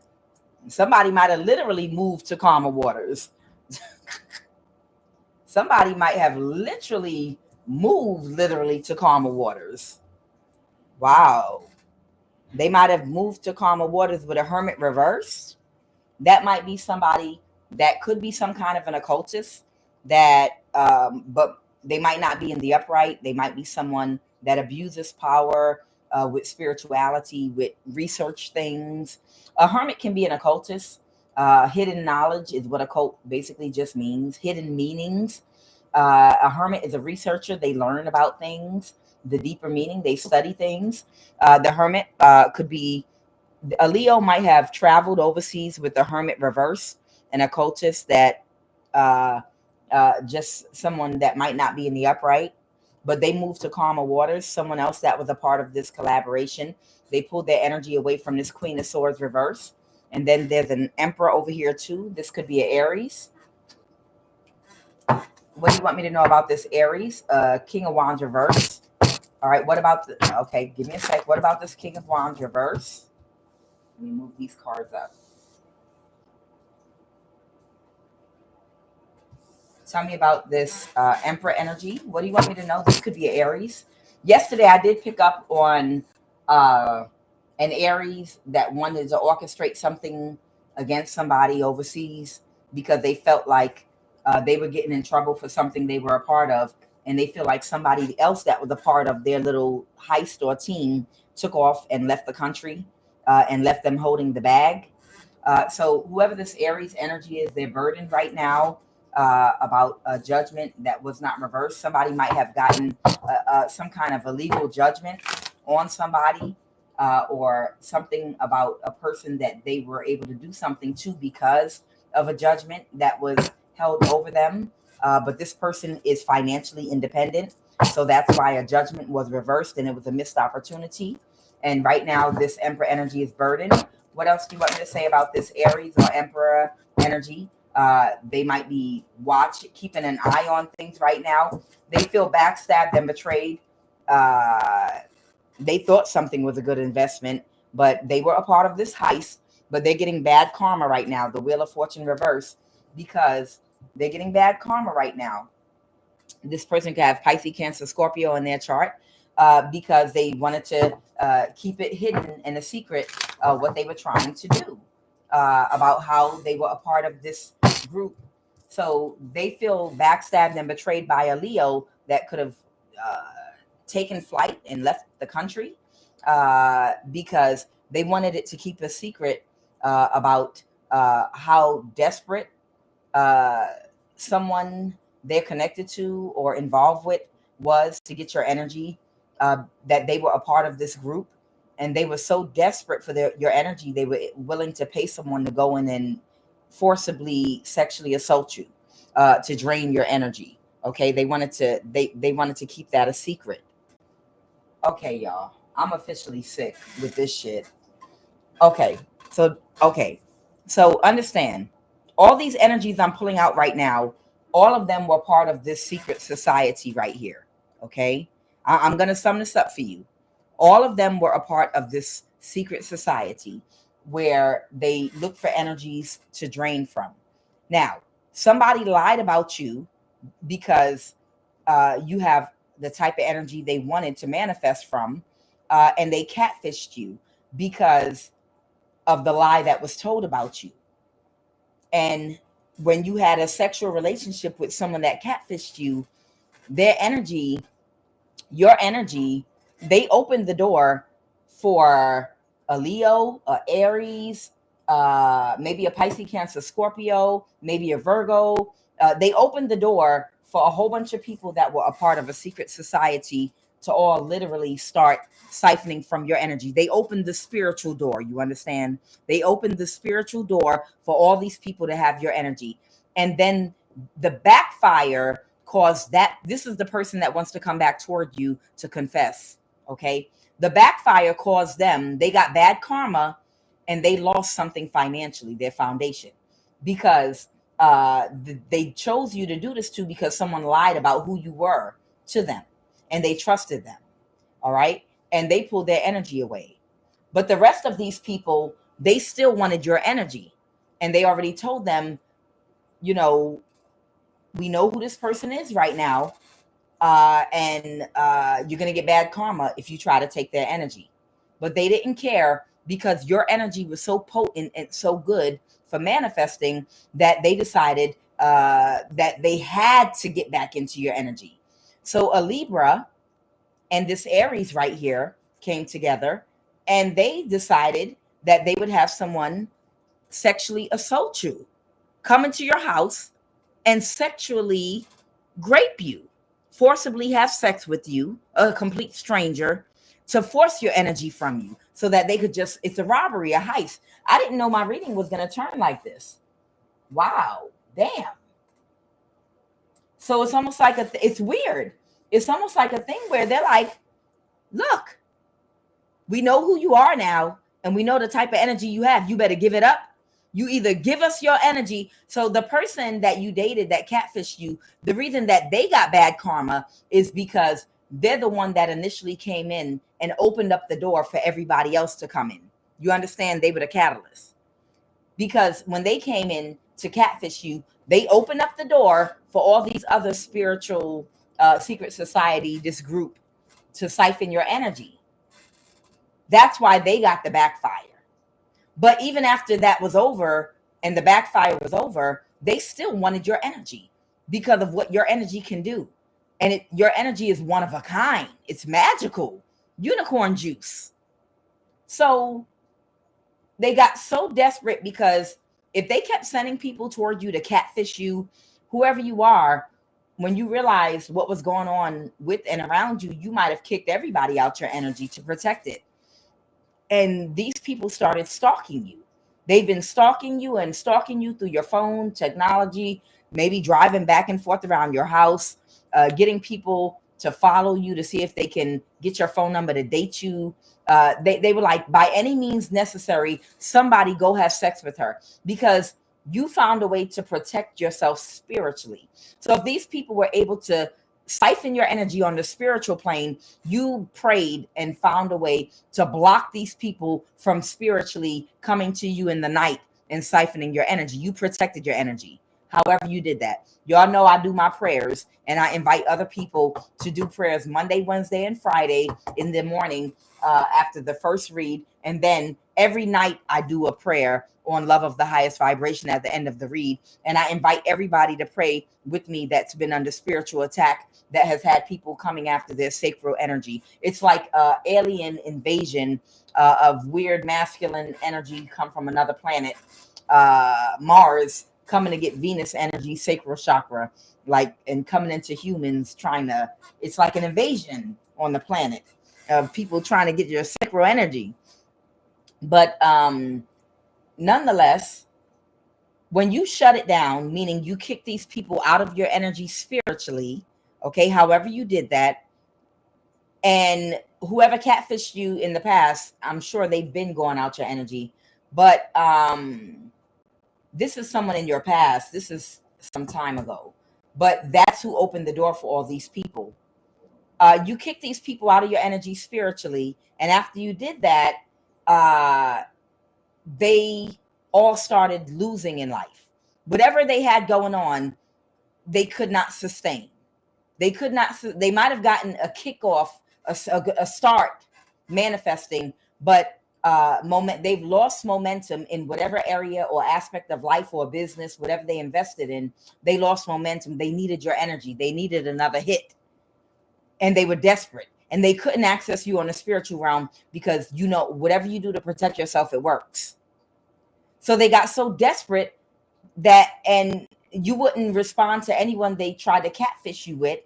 Somebody might have literally moved to calmer waters. Somebody might have literally moved to calmer waters. Wow. They might have moved to calmer waters with a hermit reversed. That might be somebody that could be some kind of an occultist that, but they might not be in the upright. They might be someone that abuses power with spirituality, with research things. A hermit can be an occultist. Hidden knowledge is what occult basically just means. Hidden meanings. A hermit is a researcher. They learn about things, the deeper meaning. They study things. The hermit could be, a Leo might have traveled overseas with the hermit reverse, an occultist that just someone that might not be in the upright, but they moved to calmer waters. Someone else that was a part of this collaboration. They pulled their energy away from this Queen of Swords reverse. And then there's an Emperor over here too. This could be an Aries. What do you want me to know about this Aries? King of Wands reverse. All right, what about the, okay, give me a sec. What about this King of Wands reverse? Let me move these cards up. Tell me about this Emperor energy. What do you want me to know? This could be an Aries. Yesterday, I did pick up on an Aries that wanted to orchestrate something against somebody overseas because they felt like they were getting in trouble for something they were a part of. And they feel like somebody else that was a part of their little heist or team took off and left the country and left them holding the bag. So whoever this Aries energy is, they're burdened right now about a judgment that was not reversed. Somebody might have gotten some kind of illegal judgment on somebody or something about a person that they were able to do something to because of a judgment that was held over them. But this person is financially independent. So that's why a judgment was reversed and it was a missed opportunity. And right now, this Emperor energy is burdened. What else do you want me to say about this Aries or Emperor energy? They might be keeping an eye on things right now. They feel backstabbed and betrayed. They thought something was a good investment, but they were a part of this heist, but they're getting bad karma right now. The Wheel of Fortune reverse, because they're getting bad karma right now. This person could have Pisces, Cancer, Scorpio in their chart because they wanted to keep it hidden and a secret what they were trying to do about how they were a part of this group. So they feel backstabbed and betrayed by a Leo that could have taken flight and left the country because they wanted it to keep a secret about how desperate someone they're connected to or involved with was to get your energy, that they were a part of this group. And they were so desperate for your energy, they were willing to pay someone to go in and forcibly sexually assault you to drain your energy. Okay, they wanted to keep that a secret. Okay, y'all, I'm officially sick with this shit. Okay, so understand, all these energies I'm pulling out right now, all of them were part of this secret society right here. Okay, I'm gonna sum this up for you. All of them were a part of this secret society where they look for energies to drain from. Now, Somebody lied about you because you have the type of energy they wanted to manifest from, and they catfished you because of the lie that was told about you. And when you had a sexual relationship with someone that catfished you, their energy, your energy, they opened the door for a Leo, a Aries, maybe a Pisces, Cancer, Scorpio, maybe a Virgo. They opened the door for a whole bunch of people that were a part of a secret society to all literally start siphoning from your energy. They opened the spiritual door. You understand? They opened the spiritual door for all these people to have your energy. And then the backfire caused that. This is the person that wants to come back toward you to confess. Okay. The backfire caused them, they got bad karma and they lost something financially, their foundation, because they chose you to do this to because someone lied about who you were to them and they trusted them. All right. And they pulled their energy away. But the rest of these people, they still wanted your energy. And they already told them, you know, we know who this person is right now. And you're going to get bad karma if you try to take their energy. But they didn't care because your energy was so potent and so good for manifesting that they decided that they had to get back into your energy. So a Libra and this Aries right here came together and they decided that they would have someone sexually assault you, come into your house and sexually grape you, forcibly have sex with you, a complete stranger, to force your energy from you so that they could just, it's a robbery, a heist. I didn't know my reading was going to turn like this. Wow. Damn. So it's almost like it's weird. It's almost like a thing where they're like, look, we know who you are now and we know the type of energy you have. You better give it up. You either give us your energy. So the person that you dated that catfished you, the reason that they got bad karma is because they're the one that initially came in and opened up the door for everybody else to come in. You understand? They were the catalyst. Because when they came in to catfish you, they opened up the door for all these other spiritual secret society, this group, to siphon your energy. That's why they got the backfire. But even after that was over and the backfire was over, they still wanted your energy because of what your energy can do. And your energy is one of a kind. It's magical. Unicorn juice. So they got so desperate because if they kept sending people toward you to catfish you, whoever you are, when you realized what was going on with and around you, you might have kicked everybody out your energy to protect it. And these people started stalking you. They've been stalking you and stalking you through your phone, technology, maybe driving back and forth around your house, getting people to follow you to see if they can get your phone number to date you. They were like, by any means necessary, somebody go have sex with her because you found a way to protect yourself spiritually. So if these people were able to siphon your energy on the spiritual plane, you prayed and found a way to block these people from spiritually coming to you in the night and siphoning your energy. You protected your energy. However you did that. Y'all know I do my prayers and I invite other people to do prayers Monday, Wednesday, and Friday in the morning after the first read. And then every night I do a prayer on love of the highest vibration at the end of the read. And I invite everybody to pray with me that's been under spiritual attack, that has had people coming after their sacral energy. It's like alien invasion of weird masculine energy come from another planet, Mars, coming to get Venus energy, sacral chakra, like, and coming into humans trying to, it's like an invasion on the planet of people trying to get your sacral energy. But nonetheless, when you shut it down, meaning you kick these people out of your energy spiritually, okay, however you did that, and whoever catfished you in the past, I'm sure they've been going out your energy, but this is someone in your past. This is some time ago, but that's who opened the door for all these people. You kick these people out of your energy spiritually, and after you did that, they all started losing in life. whatever they had going on, they could not sustain. They could not, they might have gotten a kickoff, a start manifesting, but they've lost momentum in whatever area or aspect of life or business, whatever they invested in. They lost momentum. They needed your energy. They needed another hit, and they were desperate, and they couldn't access you on the spiritual realm because, you know, whatever you do to protect yourself, it works. So they got so desperate that, and you wouldn't respond to anyone they tried to catfish you with,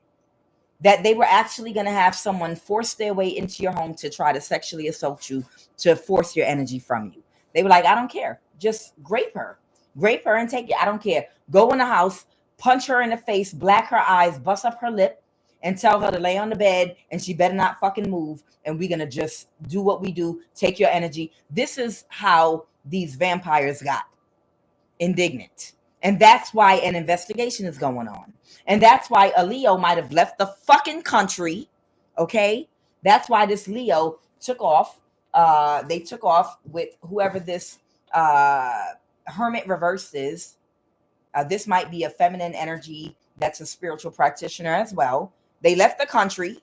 that they were actually going to have someone force their way into your home to try to sexually assault you, to force your energy from you. They were like, I don't care. Just grape her and take it. I don't care. Go in the house, punch her in the face, black her eyes, bust up her lip, and tell her to lay on the bed, and she better not fucking move. And we're going to just do what we do. Take your energy. This is how these vampires got indignant. And that's why an investigation is going on. And that's why a Leo might have left the fucking country. Okay. That's why this Leo took off. They took off with whoever this hermit reverse is. This might be a feminine energy that's a spiritual practitioner as well. They left the country.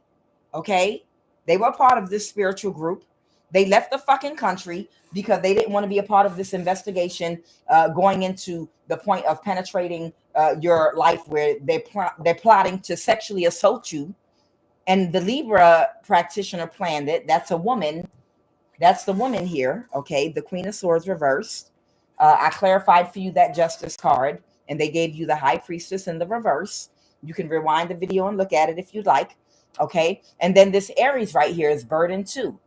Okay. They were part of this spiritual group. They left the fucking country because they didn't want to be a part of this investigation, going into the point of penetrating your life, where they're plotting to sexually assault you. And the Libra practitioner planned it. That's a woman. That's the woman here. Okay. The Queen of Swords reversed. I clarified for you that Justice card, and they gave you the High Priestess in the reverse. You can rewind the video and look at it if you'd like. Okay. And then this Aries right here is burden 2.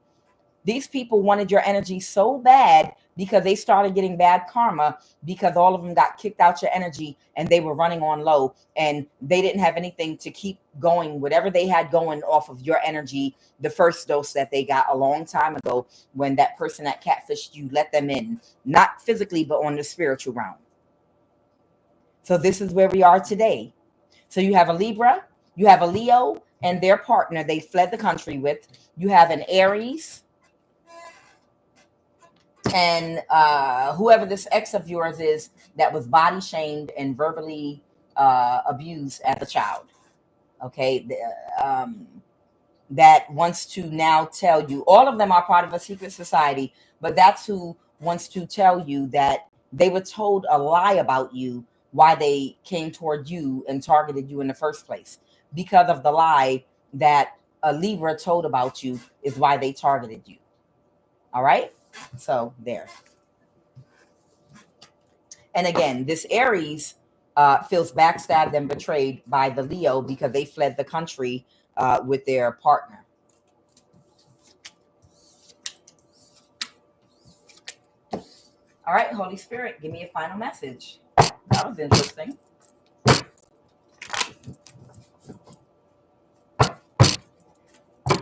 These people wanted your energy so bad because they started getting bad karma, because all of them got kicked out your energy and they were running on low, and they didn't have anything to keep going, whatever they had going off of your energy, the first dose that they got a long time ago, when that person that catfished you let them in, not physically, but on the spiritual realm. So this is where we are today. So you have a Libra, you have a Leo and their partner they fled the country with. You have an Aries, and whoever this ex of yours is that was body shamed and verbally abused as a child. Okay. That wants to now tell you, all of them are part of a secret society, but that's who wants to tell you that they were told a lie about you, why they came toward you and targeted you in the first place. Because of the lie that a Libra told about you is why they targeted you. All right. So there. And again, this Aries feels backstabbed and betrayed by the Leo because they fled the country with their partner. All right, Holy Spirit, give me a final message. That was interesting.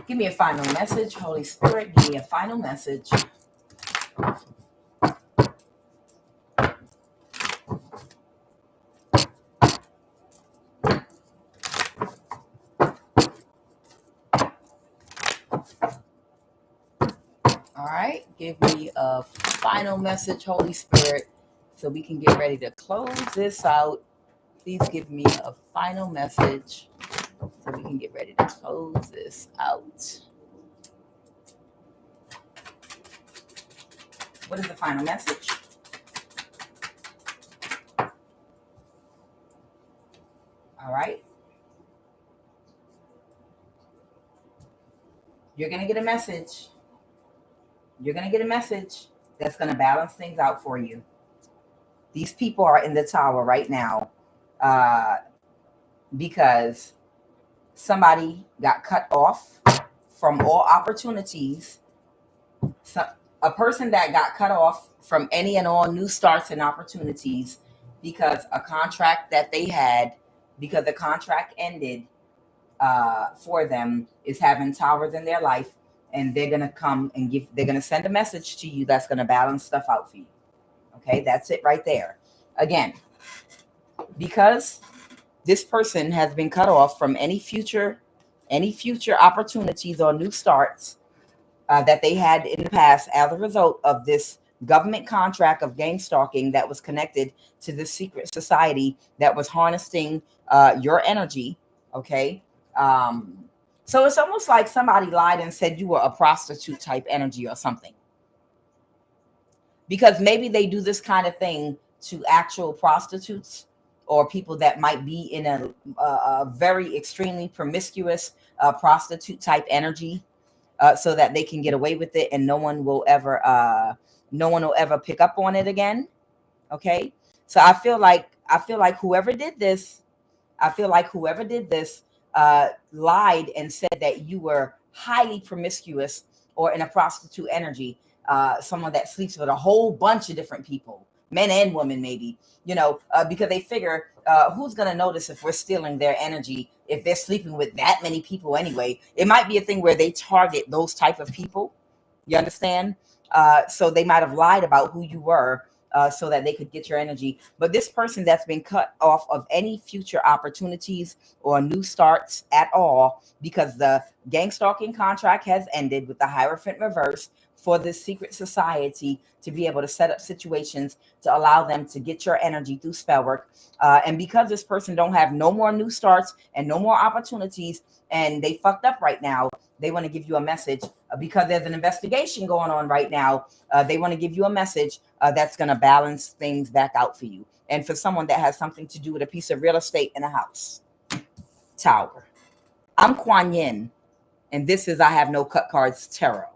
Give me a final message, Holy Spirit. Give me a final message. All right, give me a final message, Holy Spirit, so we can get ready to close this out. Please give me a final message so we can get ready to close this out. What is the final message? All right. You're going to get a message. You're going to get a message that's going to balance things out for you. These people are in the tower right now because somebody got cut off from all opportunities. So, a person that got cut off from any and all new starts and opportunities because a contract that they had, because the contract ended for them, is having towers in their life. And they're going to come and they're going to send a message to you that's going to balance stuff out for you. Okay, that's it right there. Again, because this person has been cut off from any future opportunities or new starts that they had in the past as a result of this government contract of gang stalking that was connected to this secret society that was harnessing your energy. Okay. So it's almost like somebody lied and said you were a prostitute type energy or something, because maybe they do this kind of thing to actual prostitutes or people that might be in a very extremely promiscuous prostitute type energy, so that they can get away with it and no one will ever pick up on it again. Okay. So I feel like whoever did this, lied and said that you were highly promiscuous or in a prostitute energy, someone that sleeps with a whole bunch of different people, men and women, maybe, because they figure, who's going to notice if we're stealing their energy if they're sleeping with that many people anyway? It might be a thing where they target those type of people. You understand? So they might have lied about who you were, so that they could get your energy. But this person that's been cut off of any future opportunities or new starts at all, because the gang stalking contract has ended with the Hierophant reverse, for this secret society to be able to set up situations to allow them to get your energy through spell work. And because this person don't have no more new starts and no more opportunities, and they fucked up right now, they want to give you a message, because there's an investigation going on right now. They want to give you a message that's going to balance things back out for you. And for someone that has something to do with a piece of real estate in a house. Tower. I'm Kuan Yin, and this is I Have No Cut Cards Tarot.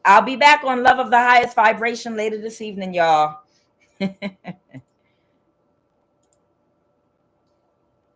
I'll be back on Love of the Highest Vibration later this evening, y'all.